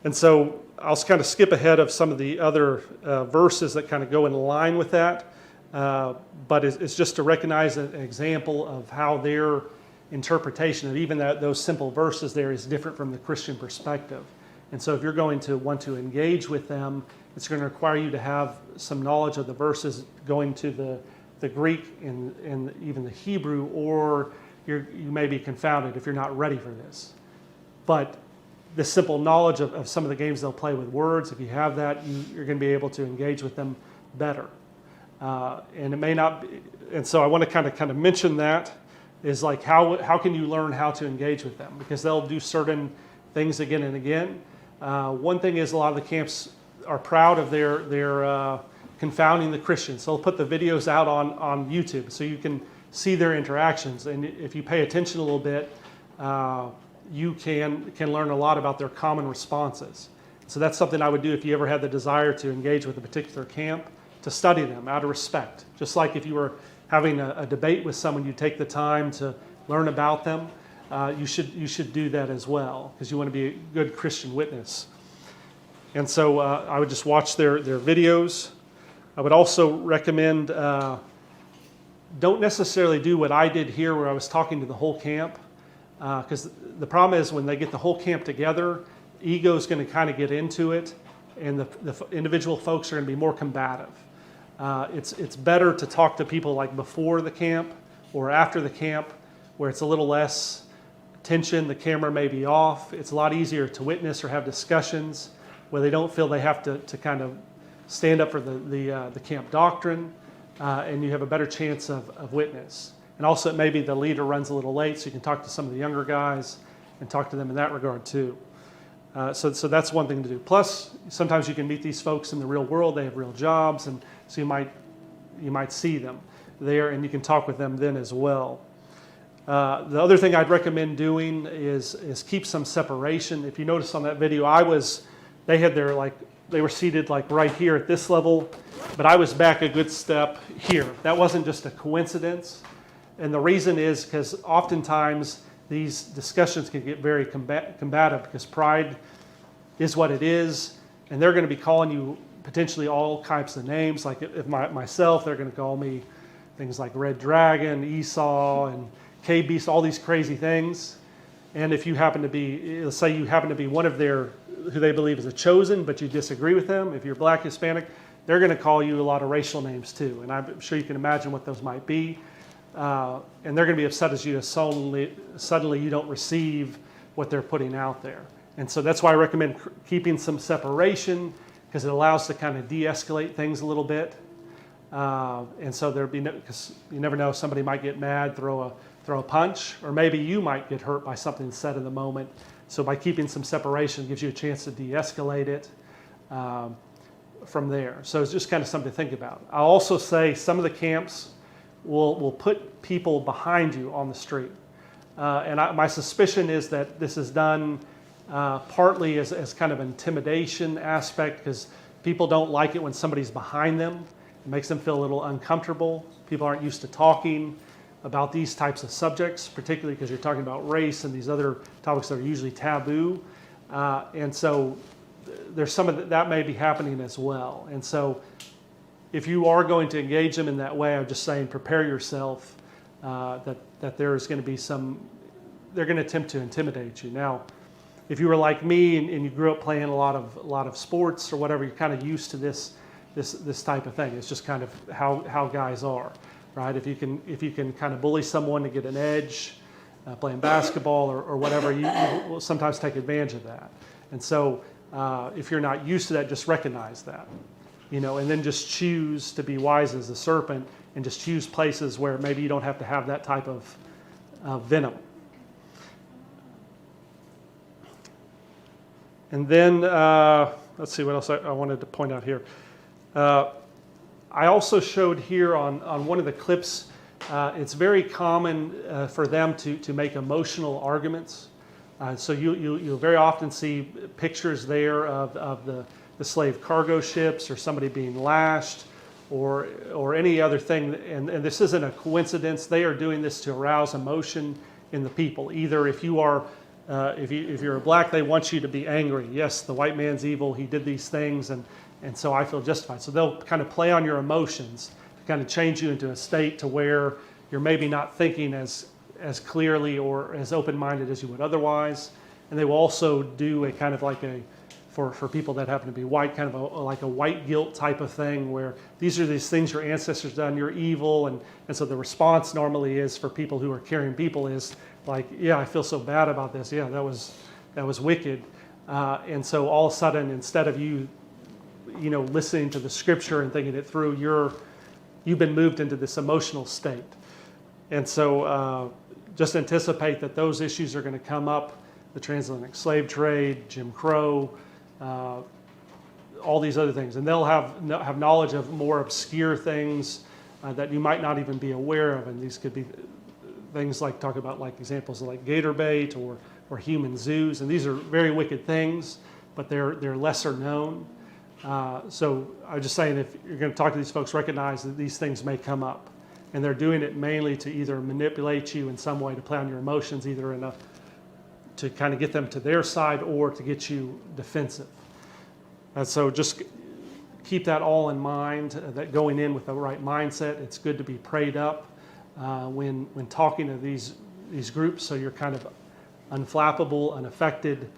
And so I'll kind of skip ahead of some of the other verses that kind of go in line with that. But it's just to recognize an example of how their interpretation of even those simple verses there is different from the Christian perspective. And so if you're going to want to engage with them, it's going to require you to have some knowledge of the verses going to the Greek and even the Hebrew, or you may be confounded if you're not ready for this. But the simple knowledge of some of the games they'll play with words, if you have that, you're going to be able to engage with them better. And it may not be, and so I want to kind of mention that is like how can you learn how to engage with them, because they'll do certain things again and again. One thing is a lot of the camps are proud of their confounding the Christians. So they'll put the videos out on YouTube so you can see their interactions. And if you pay attention a little bit, you can learn a lot about their common responses. So that's something I would do if you ever had the desire to engage with a particular camp, to study them out of respect. Just like if you were having a debate with someone, you take the time to learn about them. You should do that as well, because you want to be a good Christian witness. And so I would just watch their videos. I would also recommend don't necessarily do what I did here, where I was talking to the whole camp, because the problem is when they get the whole camp together, ego is going to kind of get into it, and the individual folks are going to be more combative. It's better to talk to people like before the camp or after the camp, where it's a little less tension, the camera may be off. It's a lot easier to witness or have discussions where they don't feel they have to kind of stand up for the camp doctrine, and you have a better chance of witness. And also maybe the leader runs a little late, so you can talk to some of the younger guys and talk to them in that regard too. So that's one thing to do. Plus, sometimes you can meet these folks in the real world. They have real jobs, and so you might see them there, and you can talk with them then as well. The other thing I'd recommend doing is keep some separation. If you notice on that video, they were seated like right here at this level, but I was back a good step here. That wasn't just a coincidence. And the reason is because oftentimes these discussions can get very combative, because pride is what it is, and they're going to be calling you potentially all types of names. Like if myself, they're going to call me things like Red Dragon, Esau, and K-Beast, all these crazy things. And if you happen to be, let's say you happen to be one of their, who they believe is a chosen, but you disagree with them, if you're Black, Hispanic, they're going to call you a lot of racial names too. And I'm sure you can imagine what those might be. And they're going to be upset as you suddenly you don't receive what they're putting out there. And so that's why I recommend keeping some separation, because it allows to kind of de-escalate things a little bit. And so there'd be because you never know, somebody might get mad, throw a punch, or maybe you might get hurt by something said in the moment. So by keeping some separation, it gives you a chance to de-escalate it from there. So it's just kind of something to think about. I'll also say some of the camps will put people behind you on the street. My suspicion is that this is done partly as kind of an intimidation aspect, because people don't like it when somebody's behind them. It makes them feel a little uncomfortable. People aren't used to talking about these types of subjects, particularly because you're talking about race and these other topics that are usually taboo. And so there's some of that may be happening as well. And so if you are going to engage them in that way, I'm just saying prepare yourself that there is going to be they're going to attempt to intimidate you. Now, if you were like me and you grew up playing a lot of sports or whatever, you're kind of used to this type of thing. It's just kind of how guys are, right? If you can kind of bully someone to get an edge, playing basketball or whatever, you will sometimes take advantage of that. And so if you're not used to that, just recognize that, and then just choose to be wise as a serpent, and just choose places where maybe you don't have to have that type of venom. And then, let's see what else I wanted to point out here. I also showed here on one of the clips, it's very common for them to make emotional arguments. So you'll very often see pictures there of the slave cargo ships, or somebody being lashed, or any other thing. And this isn't a coincidence. They are doing this to arouse emotion in the people. Either if you're a black, they want you to be angry. Yes, the white man's evil. He did these things, and so I feel justified. So they'll kind of play on your emotions to kind of change you into a state to where you're maybe not thinking as clearly or as open-minded as you would otherwise. And they will also do a kind of like for people that happen to be white, kind of like a white guilt type of thing, where these are these things your ancestors done, you're evil, and so the response normally is, for people who are caring people, is like, yeah, I feel so bad about this. Yeah, that was wicked. And so all of a sudden, instead of you listening to the scripture and thinking it through, you've been moved into this emotional state. And so just anticipate that those issues are going to come up: the transatlantic slave trade, Jim Crow, all these other things, and they'll have knowledge of more obscure things that you might not even be aware of, and these could be things like talk about like examples of like gator bait or human zoos, and these are very wicked things, but they're lesser known. So I'm just saying, if you're going to talk to these folks, recognize that these things may come up, and they're doing it mainly to either manipulate you in some way, to play on your emotions, either to kind of get them to their side or to get you defensive. And so just keep that all in mind, that going in with the right mindset. It's good to be prayed up when talking to these groups, so you're kind of unflappable, unaffected,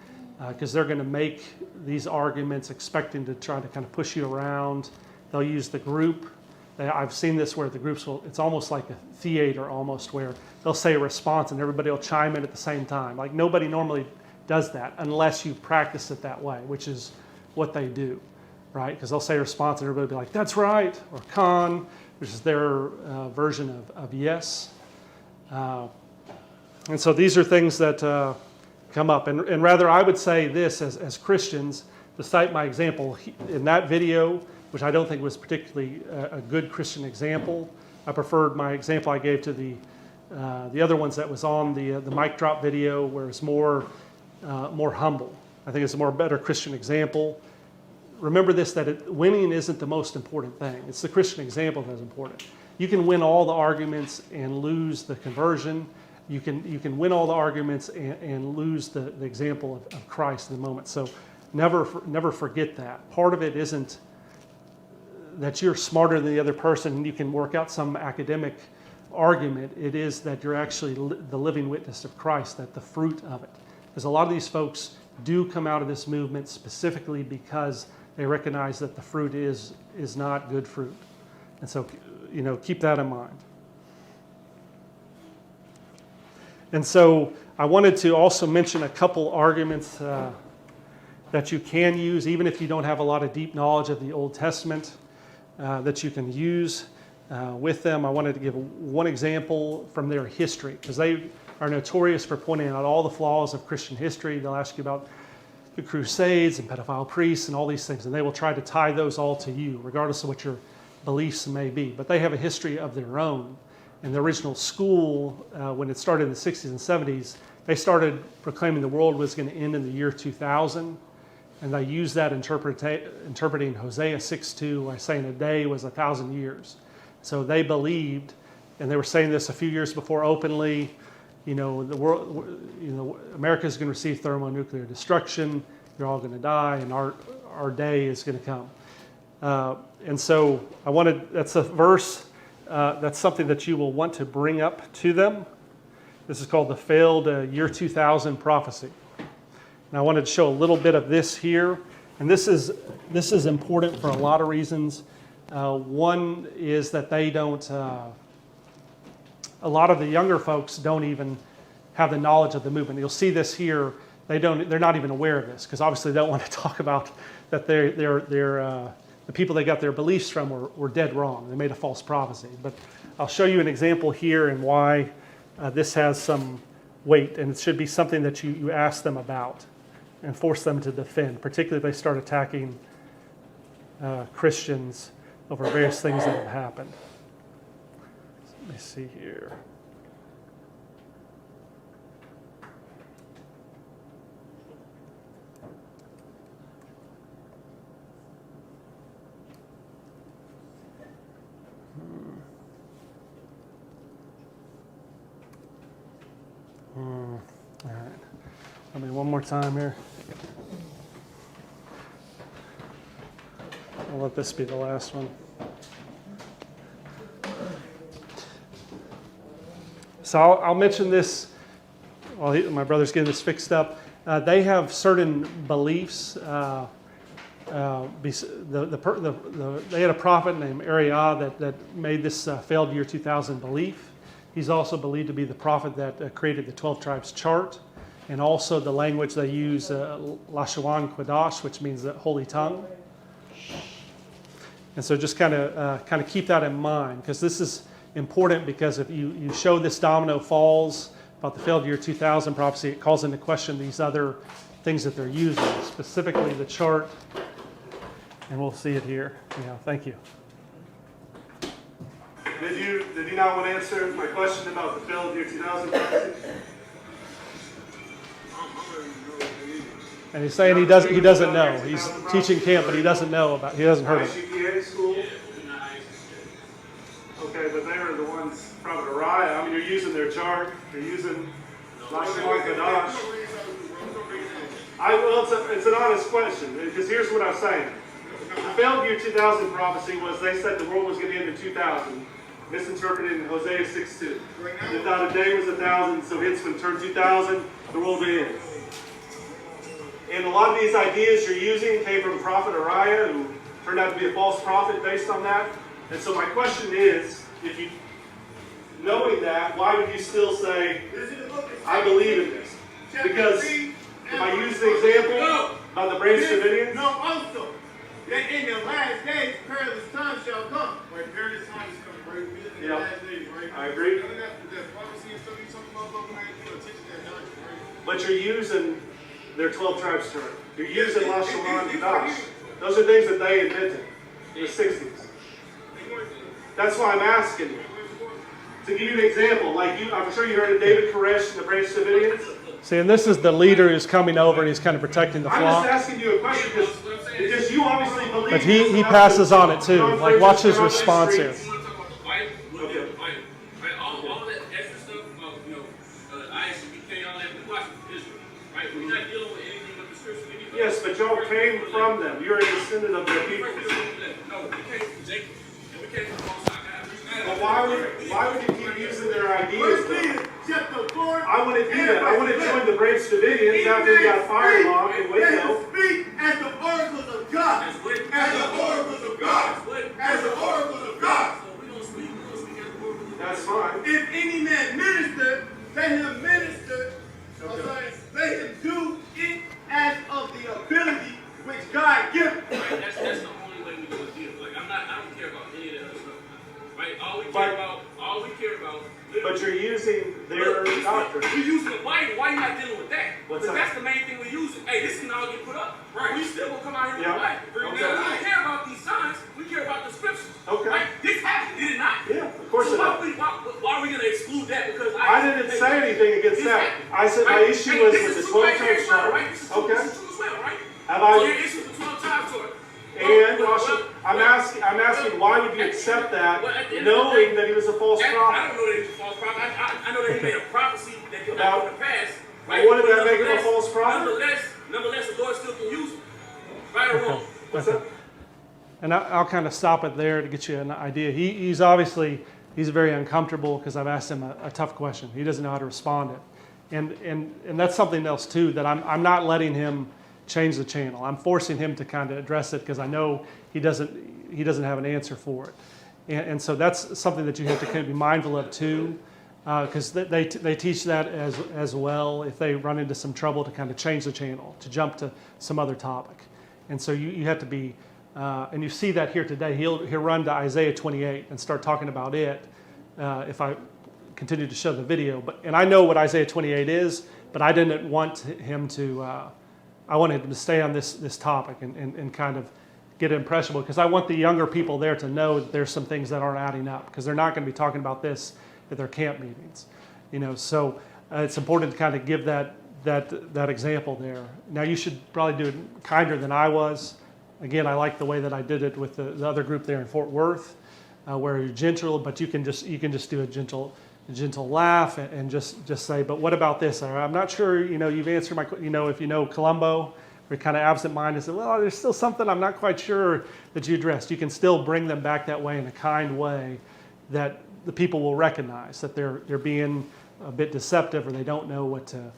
because they're going to make these arguments expecting to try to kind of push you around. They'll use the group. I've seen this where the groups will, it's almost like a theater almost, where they'll say a response and everybody will chime in at the same time. Like nobody normally does that unless you practice it that way, which is what they do, right? Because they'll say a response and everybody will be like, that's right, or con, which is their version of yes. And so these are things that come up. And rather, I would say this as Christians, to cite my example, in that video, which I don't think was particularly a good Christian example, I preferred my example I gave to the other ones that was on the mic drop video, where it's more humble. I think it's a better Christian example. Remember this, that winning isn't the most important thing. It's the Christian example that's important. You can win all the arguments and lose the conversion. You can win all the arguments and lose the example of Christ in the moment. So never forget that. Part of it isn't that you're smarter than the other person and you can work out some academic argument. It is that you're actually the living witness of Christ, that the fruit of it. Because a lot of these folks do come out of this movement specifically because they recognize that the fruit is not good fruit. And so, keep that in mind. And so I wanted to also mention a couple arguments that you can use, even if you don't have a lot of deep knowledge of the Old Testament, that you can use with them. I wanted to give one example from their history, because they are notorious for pointing out all the flaws of Christian history. They'll ask you about the Crusades and pedophile priests and all these things, and they will try to tie those all to you, regardless of what your beliefs may be. But they have a history of their own. And the original school, when it started in the 60s and 70s, they started proclaiming the world was going to end in the year 2000. And they used that interpreting Hosea 6:2 by saying a day was 1,000 years. So they believed, and they were saying this a few years before openly, the world, America is going to receive thermonuclear destruction. You're all going to die, and our day is going to come. And so that's a verse. That's something that you will want to bring up to them. This is called the failed year 2000 prophecy. And I wanted to show a little bit of this here. And this is important for a lot of reasons. One is that they don't, a lot of the younger folks don't even have the knowledge of the movement. You'll see this here. They're not even aware of this, because obviously they don't want to talk about that the people they got their beliefs from were dead wrong. They made a false prophecy. But I'll show you an example here and why this has some weight, and it should be something that you ask them about and force them to defend, particularly if they start attacking Christians over various things that have happened. Let me see here. All right. Let me one more time here. I'll let this be the last one. So I'll mention this while my brother's getting this fixed up. They have certain beliefs. They had a prophet named Ariah that made this failed year 2000 belief. He's also believed to be the prophet that created the 12 tribes chart, and also the language they use, Lashawan Quadash, which means the holy tongue. And so just kind of keep that in mind, because this is important, because if you show this domino falls about the failed year 2000 prophecy, it calls into question these other things that they're using, specifically the chart and we'll see it here. Thank you. Did you not want to answer my question about the Philadelphia 2000 prophecy? And he's saying he doesn't know. He's teaching camp, but he hasn't heard of it. ICPA school? Okay, but they were the ones, Prophet Uriah. I mean, you're using their chart. You're using Lashon Kadash. It's an honest question, because here's what I'm saying. The failed year 2000 prophecy was they said the world was going to end in 2000, misinterpreted in Hosea 6:2. They thought a day was 1,000, so hence when it turned 2000, the world would end. And a lot of these ideas you're using came from Prophet Uriah, who turned out to be a false prophet based on that. And so my question is, if you, knowing that, why would you still say, I believe in this? Because if I use the example about the Branch Davidians. No, also, that in the last days, perilous times shall come. Right, perilous times is coming, right? We live in the Yeah. last days, right? I agree. None of that prophecy and stuff you talking about, but we ain't paying attention to that doctrine, right? But you're using their 12 tribes chart. You're using Lashon Kadash. Those are things that they invented in the 60s. That's why I'm asking you. To give you an example, I'm sure you heard of David Koresh and the Branch Davidians. See, and this is the leader who's coming over and he's kind of protecting the I'm flock. just asking you a question because you obviously believe. But he passes on it too. Like, watch his response here. You want to talk about the Bible? We'll deal with the Bible. Right? All that extra stuff about, ISBK, all that, we watch it from Israel. Right? We're not dealing with anything but the scripture. Yes, but y'all came from them. You're a descendant of their people. No, we came from Jacob. And we came from Moses. But why would you keep using their ideas? Chapter 4. I want to do that. I want to join the Branch Davidians after we got firelog and Waco. Speak as the oracles of God. As the oracles of God. As the oracles of God. That's fine. If any man minister, let him minister. Let him do it as of the ability which God gives. Right? That's the only way we do a deal. Like, I don't care about any of that other stuff. Right? All we care about. But you're using their doctrine. You're using the Bible. Why you not dealing with that? What's Because that? that's the main thing we're using. Hey, this can all get put up. Right? We still gonna come out here with Yeah. the Bible. Okay. We don't care about these signs. We care about the scriptures. Okay. Right? This happened, did it not? Yeah, of course So it why is. are we gonna exclude that? Because I didn't say anything against that. I said my issue was with the 12 tribes chart. Right? This is true, Okay. this is true as well, right? Have So your I? issue with the 12 tribes chart. And I'm asking, why would you accept that, knowing that he was a false I prophet? don't know that he was a false prophet. I know that he made a prophecy that could About- not come to pass. Well, what did that make him a Nonetheless- false prophet? Nonetheless, the Lord still can use him. Right or wrong? What's that? And I'll kind of stop it there to get you an idea. He's obviously very uncomfortable because I've asked him a tough question. He doesn't know how to respond to it, and that's something else too that I'm not letting him change the channel. I'm forcing him to kind of address it because I know he doesn't have an answer for it, and so that's something that you have to kind of be mindful of too, because they teach that as well. If they run into some trouble, to kind of change the channel, to jump to some other topic, and so you have to be. And you see that here today. He'll run to Isaiah 28 and start talking about it if I continue to show the video. And I know what Isaiah 28 is, but I didn't want him to. I wanted him to stay on this topic and kind of get impressionable, because I want the younger people there to know that there's some things that aren't adding up, because they're not going to be talking about this at their camp meetings. So it's important to kind of give that example there. Now you should probably do it kinder than I was. Again, I like the way that I did it with the other group there in Fort Worth, where you're gentle, but you can just do a gentle laugh and just say, but what about this? Or, I'm not sure, you've answered my, if you know Columbo, we're kind of absent-minded and say, well, there's still something I'm not quite sure that you addressed. You can still bring them back that way in a kind way that the people will recognize that they're being a bit deceptive or they don't know what to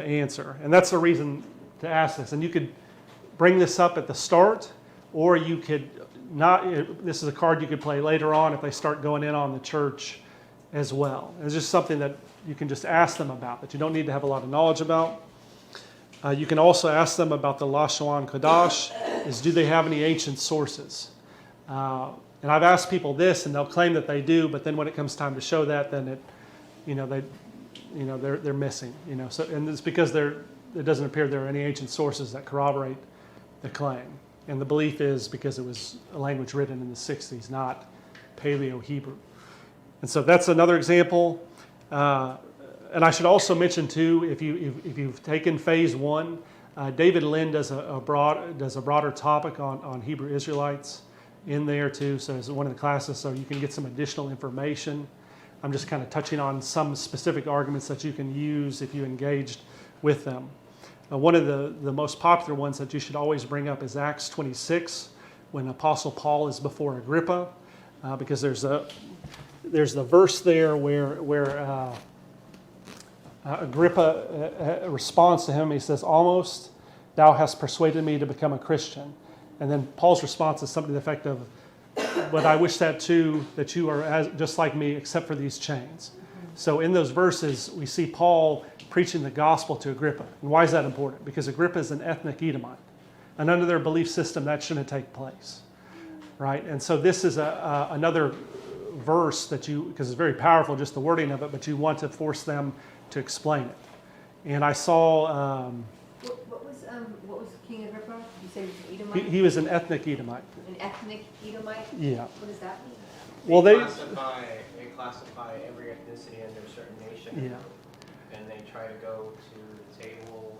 answer. And that's the reason to ask this. And you could bring this up at the start, or you could not. This is a card you could play later on if they start going in on the church as well. It's just something that you can just ask them about, that you don't need to have a lot of knowledge about. You can also ask them about the Lashon Kadash, is do they have any ancient sources? And I've asked people this, and they'll claim that they do, but then when it comes time to show that, then they're missing. So, and it's because it doesn't appear there are any ancient sources that corroborate the claim. And the belief is because it was a language written in the 60s, not Paleo-Hebrew. And so that's another example. And I should also mention too, if you've taken phase 1, David Lynn does a broader topic on Hebrew Israelites in there too. So it's one of the classes, so you can get some additional information. I'm just kind of touching on some specific arguments that you can use if you engaged with them. One of the most popular ones that you should always bring up is Acts 26, when Apostle Paul is before Agrippa, because there's the verse there where Agrippa responds to him. He says, "Almost thou hast persuaded me to become a Christian." And then Paul's response is something to the effect of, "But I wish that too, that you are just like me, except for these chains." So in those verses, we see Paul preaching the gospel to Agrippa. And why is that important? Because Agrippa is an ethnic Edomite. And under their belief system, that shouldn't take place. Right? And so this is another verse that because it's very powerful, just the wording of it, but you want to force them to explain it. And I saw... What was King Agrippa? You said he was an Edomite? He was an ethnic Edomite. An ethnic Edomite? Yeah. What does that mean? Well, They classify every ethnicity under a certain nation. Yeah. And they try to go to the table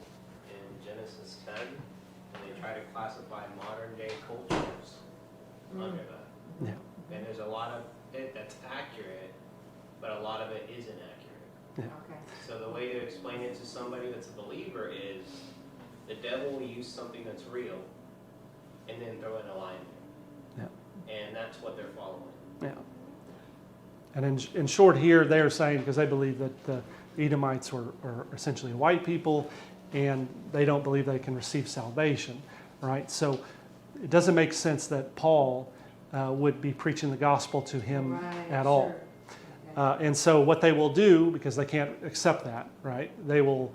in Genesis 10, and they try to classify modern day cultures under that. Yeah. And there's a lot of it that's accurate, but a lot of it isn't accurate. Yeah. Okay. So the way to explain it to somebody that's a believer is the devil will use something that's real and then throw in a lie in there. Yeah. And that's what they're following. Yeah. And in short here, they're saying, because they believe that the Edomites are essentially white people, and they don't believe they can receive salvation, right? So it doesn't make sense that Paul would be preaching the gospel to him at all. And so what they will do, because they can't accept that, right? They will,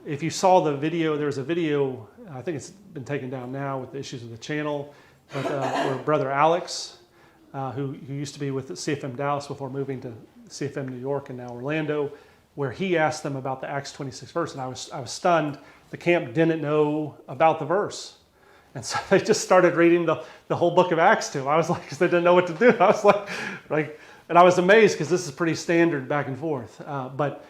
if you saw the video, there's a video, I think it's been taken down now with the issues of the channel, but where Brother Alex, who used to be with CFM Dallas before moving to CFM New York and now Orlando, where he asked them about the Acts 26 verse, and I was stunned. The camp didn't know about the verse. And so they just started reading the whole book of Acts to him. I was like, because they didn't know what to do. I was like, and I was amazed because this is pretty standard back and forth. But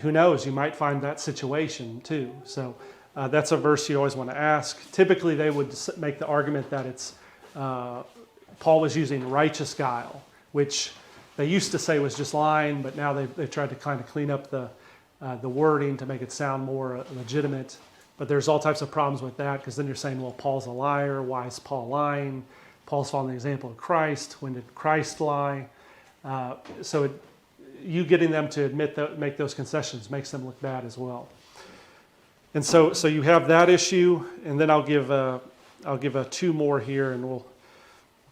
who knows, you might find that situation too. So that's a verse you always want to ask. Typically they would make the argument that it's, Paul was using righteous guile, which they used to say was just lying, but now they've tried to kind of clean up the wording to make it sound more legitimate. But there's all types of problems with that, because then you're saying, well, Paul's a liar. Why is Paul lying? Paul's following the example of Christ. When did Christ lie? So you getting them to make those concessions makes them look bad as well. And so you have that issue, and then I'll give two more here, and we'll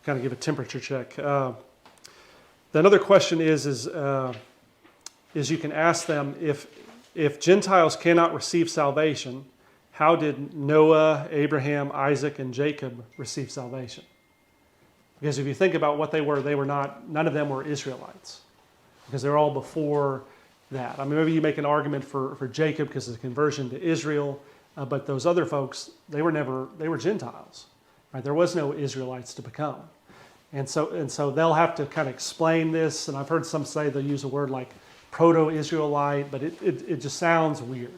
kind of give a temperature check. Another question is you can ask them, if Gentiles cannot receive salvation, how did Noah, Abraham, Isaac, and Jacob receive salvation? Because if you think about what they were none of them were Israelites, because they're all before that. I mean, maybe you make an argument for Jacob because of the conversion to Israel, but those other folks, they were Gentiles, right? There was no Israelites to become. And so they'll have to kind of explain this, and I've heard some say they'll use a word like proto-Israelite, but it just sounds weird.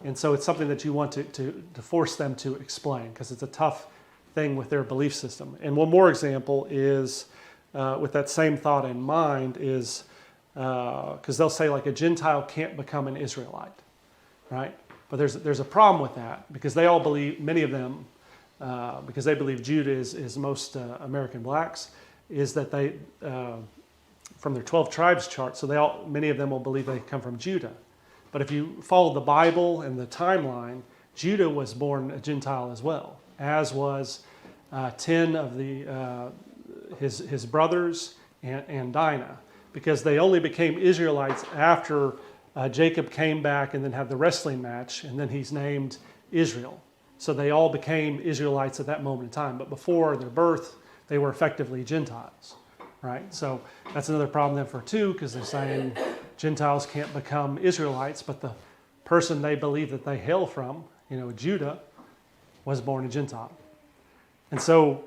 And so it's something that you want to force them to explain, because it's a tough thing with their belief system. And one more example is, with that same thought in mind, is because they'll say like a Gentile can't become an Israelite, right? But there's a problem with that, because they all believe, many of them, because they believe Judah is most American blacks, is that they, from their 12 tribes chart, so many of them will believe they come from Judah. But if you follow the Bible and the timeline, Judah was born a Gentile as well, as was 10 of his brothers and Dinah, because they only became Israelites after Jacob came back and then had the wrestling match, and then he's named Israel. So they all became Israelites at that moment in time. But before their birth, they were effectively Gentiles, right? So that's another problem then for two, because they're saying Gentiles can't become Israelites, but the person they believe that they hail from, Judah, was born a Gentile. And so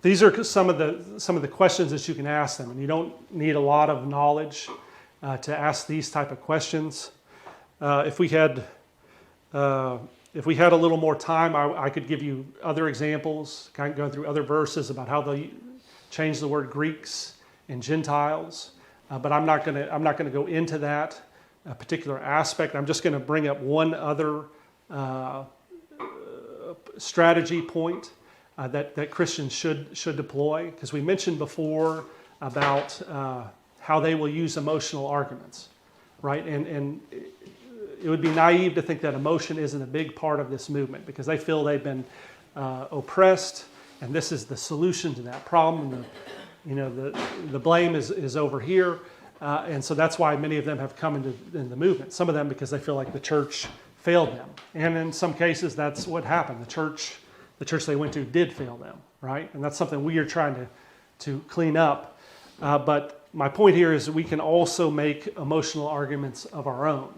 these are some of the questions that you can ask them, and you don't need a lot of knowledge to ask these type of questions. If we had a little more time, I could give you other examples, kind of go through other verses about how they change the word Greeks and Gentiles. But I'm not going to go into that particular aspect. I'm just going to bring up one other strategy point that Christians should deploy, because we mentioned before about how they will use emotional arguments, right? And it would be naive to think that emotion isn't a big part of this movement, because they feel they've been oppressed, and this is the solution to that problem. The blame is over here, and so that's why many of them have come in the movement. Some of them because they feel like the church failed them, and in some cases that's what happened. The church they went to did fail them, right? And that's something we are trying to clean up. But my point here is that we can also make emotional arguments of our own,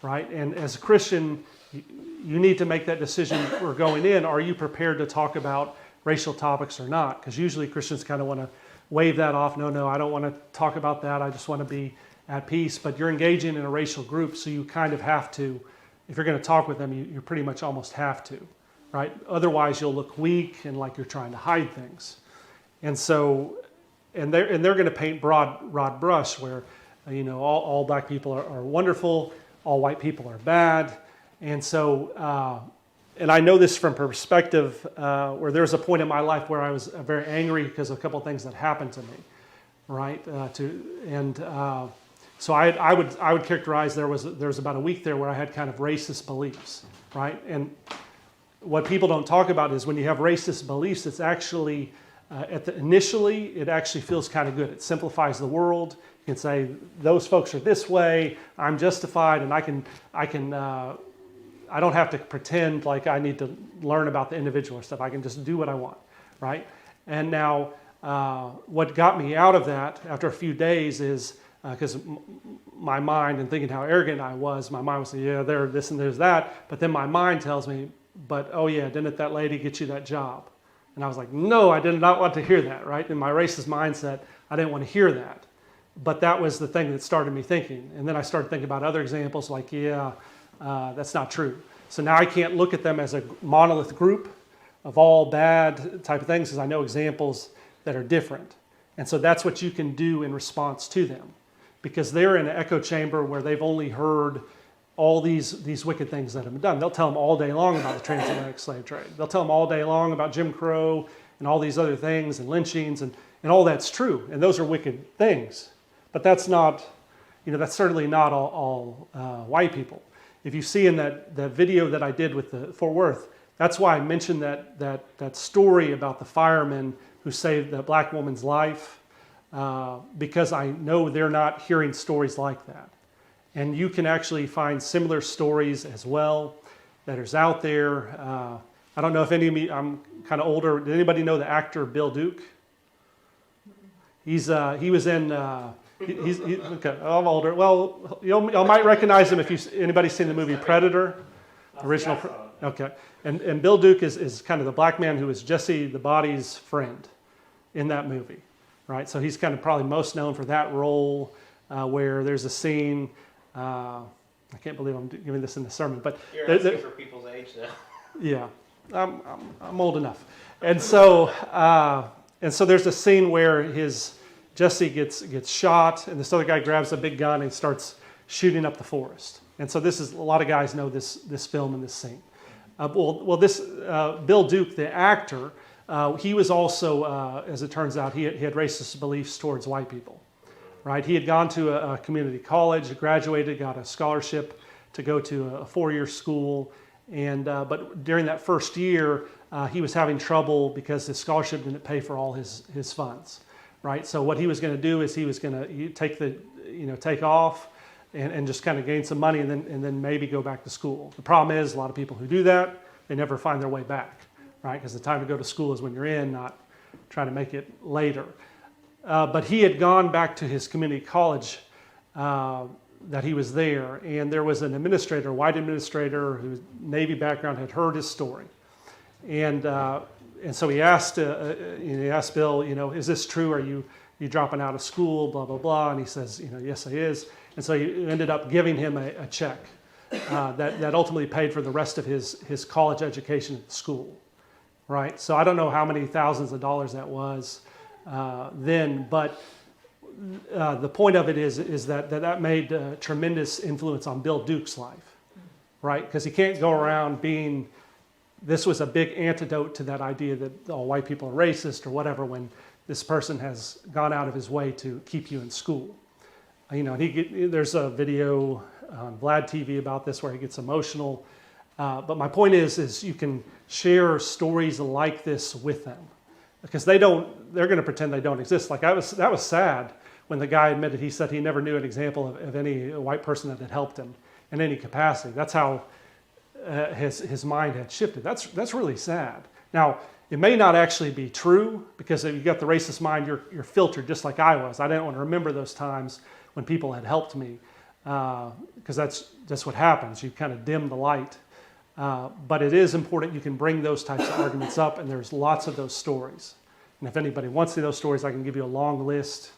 right? And as a Christian, you need to make that decision for going in. Are you prepared to talk about racial topics or not? Because usually Christians kind of want to wave that off. No, I don't want to talk about that. I just want to be at peace. But you're engaging in a racial group, so you kind of have to, if you're going to talk with them, you pretty much almost have to, right? Otherwise, you'll look weak and like you're trying to hide things. And so, and they're going to paint broad brush where, all black people are wonderful, all white people are bad. And so, and I know this from perspective where there was a point in my life where I was very angry because of a couple of things that happened to me, right? So I would characterize there was about a week there where I had kind of racist beliefs, right? And what people don't talk about is when you have racist beliefs, it's actually initially it actually feels kind of good. It simplifies the world. You can say those folks are this way. I'm justified, and I don't have to pretend like I need to learn about the individual stuff. I can just do what I want, right? And now what got me out of that after a few days is because my mind, and thinking how arrogant I was, my mind was saying, yeah, there's this and there's that. But then my mind tells me, but oh yeah, didn't that lady get you that job? And I was like, no, I did not want to hear that, right? In my racist mindset, I didn't want to hear that. But that was the thing that started me thinking. And then I started thinking about other examples like, that's not true. So now I can't look at them as a monolith group of all bad type of things, because I know examples that are different. And so that's what you can do in response to them, because they're in an echo chamber where they've only heard all these wicked things that have been done. They'll tell them all day long about the transatlantic slave trade. They'll tell them all day long about Jim Crow and all these other things and lynchings, and all that's true. And those are wicked things. But that's not, that's certainly not all white people. If you see in that video that I did with the Fort Worth, that's why I mentioned that story about the fireman who saved the black woman's life, because I know they're not hearing stories like that. And you can actually find similar stories as well that is out there. I don't know if any of you, I'm kind of older. Did anybody know the actor Bill Duke? He was in, okay, I'm older. Well, y'all might recognize him if anybody's seen the movie Predator, original. Okay, and Bill Duke is kind of the black man who is Jesse the Body's friend in that movie, right? So he's kind of probably most known for that role where there's a scene. I can't believe I'm giving this in the sermon, but you're asking for people's age now. Yeah, I'm old enough, and so there's a scene where Jesse gets shot, and this other guy grabs a big gun and starts shooting up the forest. And so a lot of guys know this film and this scene. This Bill Duke, the actor, he was also, as it turns out, he had racist beliefs towards white people. Right? He had gone to a community college, graduated, got a scholarship to go to a 4-year school, but during that first year, he was having trouble because his scholarship didn't pay for all his funds. Right? So what he was going to do is he was going to take off and just kind of gain some money and then maybe go back to school. The problem is a lot of people who do that, they never find their way back, right? Because the time to go to school is when you're in, not trying to make it later. But he had gone back to his community college that he was there, and there was an administrator, a white administrator whose Navy background, had heard his story. And and so he asked Bill, is this true? Are you dropping out of school? Blah blah blah. And he says, yes, I is. And so he ended up giving him a check that ultimately paid for the rest of his college education at the school, right? So I don't know how many thousands of dollars that was then, but the point of it is that made a tremendous influence on Bill Duke's life, right? Because he can't go around being, this was a big antidote to that idea that all white people are racist or whatever, when this person has gone out of his way to keep you in school. There's a video on Vlad TV about this where he gets emotional. But my point is you can share stories like this with them, because they're going to pretend they don't exist. Like that was sad when the guy admitted, he said he never knew an example of any white person that had helped him in any capacity. That's how his mind had shifted. That's really sad. Now, it may not actually be true, because if you got the racist mind, you're filtered just like I was. I didn't want to remember those times when people had helped me, because that's what happens. You kind of dim the light. But it is important you can bring those types of arguments up, and there's lots of those stories. And if anybody wants to see those stories, I can give you a long list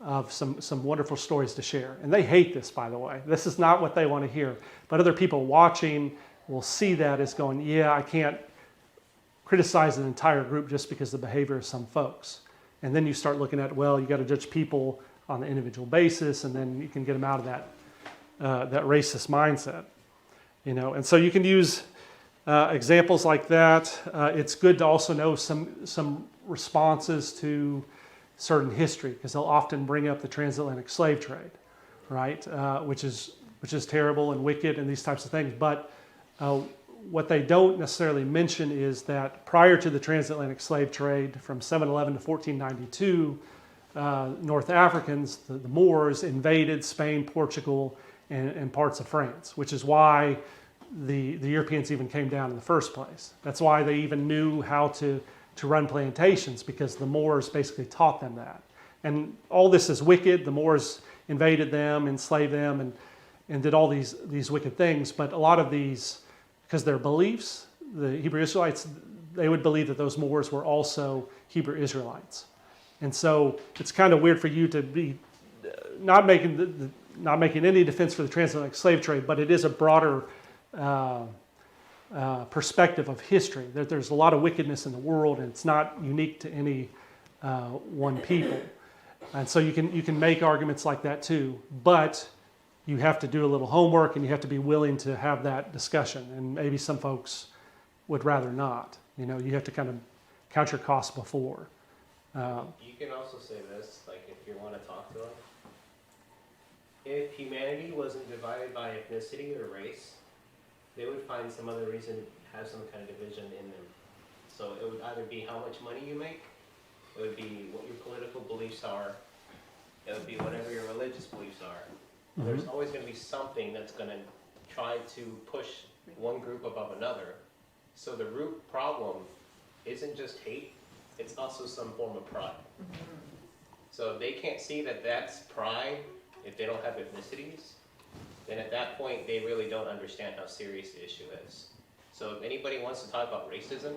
of some wonderful stories to share. And they hate this, by the way. This is not what they want to hear. But other people watching will see that as going, yeah, I can't criticize an entire group just because of the behavior of some folks. And then you start looking at, well, you got to judge people on an individual basis, and then you can get them out of that racist mindset. And so you can use examples like that. It's good to also know some responses to certain history, because they'll often bring up the transatlantic slave trade, right? Which is terrible and wicked and these types of things. But what they don't necessarily mention is that prior to the transatlantic slave trade, from 711 to 1492, North Africans, the Moors, invaded Spain, Portugal, and parts of France, which is why the Europeans even came down in the first place. That's why they even knew how to run plantations, because the Moors basically taught them that. And all this is wicked. The Moors invaded them, enslaved them, and did all these wicked things. But a lot of these, because their beliefs, the Hebrew Israelites, they would believe that those Moors were also Hebrew Israelites. And so it's kind of weird for you to be not making any defense for the transatlantic slave trade, but it is a broader perspective of history. That there's a lot of wickedness in the world, and it's not unique to any one people. And so you can make arguments like that too, but you have to do a little homework, and you have to be willing to have that discussion. And maybe some folks would rather not. You have to kind of count your costs before. You can also say this, like if you want to talk to them. If humanity wasn't divided by ethnicity or race, they would find some other reason to have some kind of division in them. So it would either be how much money you make, it would be what your political beliefs are, it would be whatever your religious beliefs are. Mm-hmm. There's always going to be something that's going to try to push one group above another. So the root problem isn't just hate, it's also some form of pride. Mm-hmm. So if they can't see that that's pride, if they don't have ethnicities, then at that point they really don't understand how serious the issue is. So if anybody wants to talk about racism,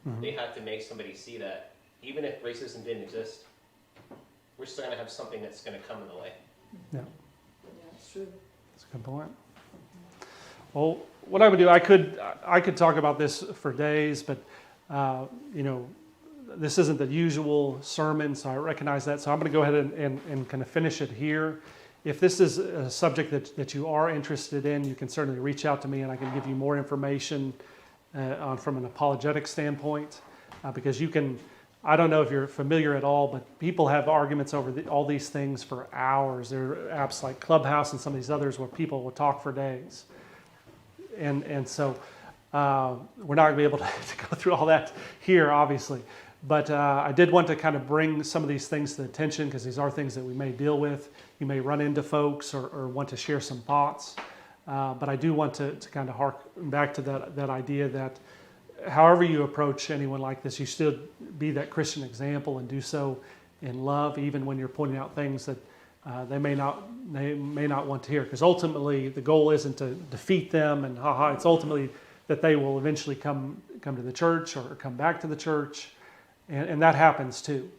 mm-hmm. they have to make somebody see that even if racism didn't exist, we're still going to have something that's going to come in the way. Yeah. That's true. That's a good point. Well, what I would do, I could talk about this for days, but this isn't the usual sermon, so I recognize that. So I'm going to go ahead and kind of finish it here. If this is a subject that you are interested in, you can certainly reach out to me, and I can give you more information from an apologetic standpoint, because you can. I don't know if you're familiar at all, but people have arguments over all these things for hours. There are apps like Clubhouse and some of these others where people will talk for days. And so we're not going to be able to go through all that here, obviously. But I did want to kind of bring some of these things to attention, because these are things that we may deal with. You may run into folks or want to share some thoughts. But I do want to kind of hark back to that idea that however you approach anyone like this, you still be that Christian example and do so in love, even when you're pointing out things that they may not want to hear. Because ultimately, the goal isn't to defeat them and it's ultimately that they will eventually come to the church or come back to the church. And that happens too,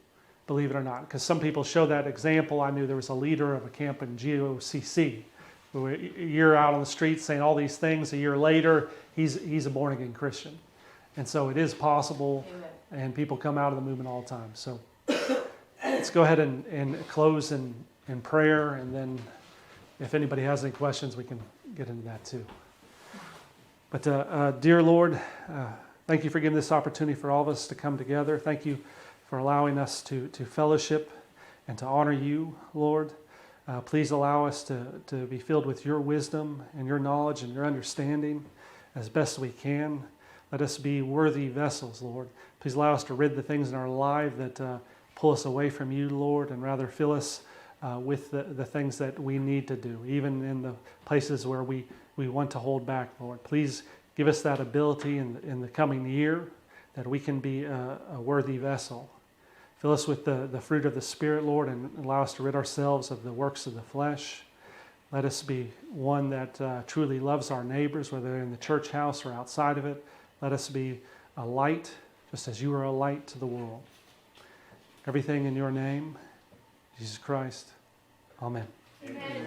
believe it or not. Because some people show that example. I knew there was a leader of a camp in GOCC, who a year out on the street saying all these things. A year later, he's a born-again Christian. And so it is possible, and people come out of the movement all the time. So let's go ahead and close in prayer, and then if anybody has any questions, we can get into that too. But dear Lord, thank you for giving this opportunity for all of us to come together. Thank you for allowing us to fellowship and to honor you, Lord. Please allow us to be filled with your wisdom and your knowledge and your understanding as best we can. Let us be worthy vessels, Lord. Please allow us to rid the things in our life that pull us away from you, Lord, and rather fill us with the things that we need to do, even in the places where we want to hold back, Lord. Please give us that ability in the coming year that we can be a worthy vessel. Fill us with the fruit of the Spirit, Lord, and allow us to rid ourselves of the works of the flesh. Let us be one that truly loves our neighbors, whether they're in the church house or outside of it. Let us be a light, just as you are a light to the world. Everything in your name, Jesus Christ. Amen. Amen.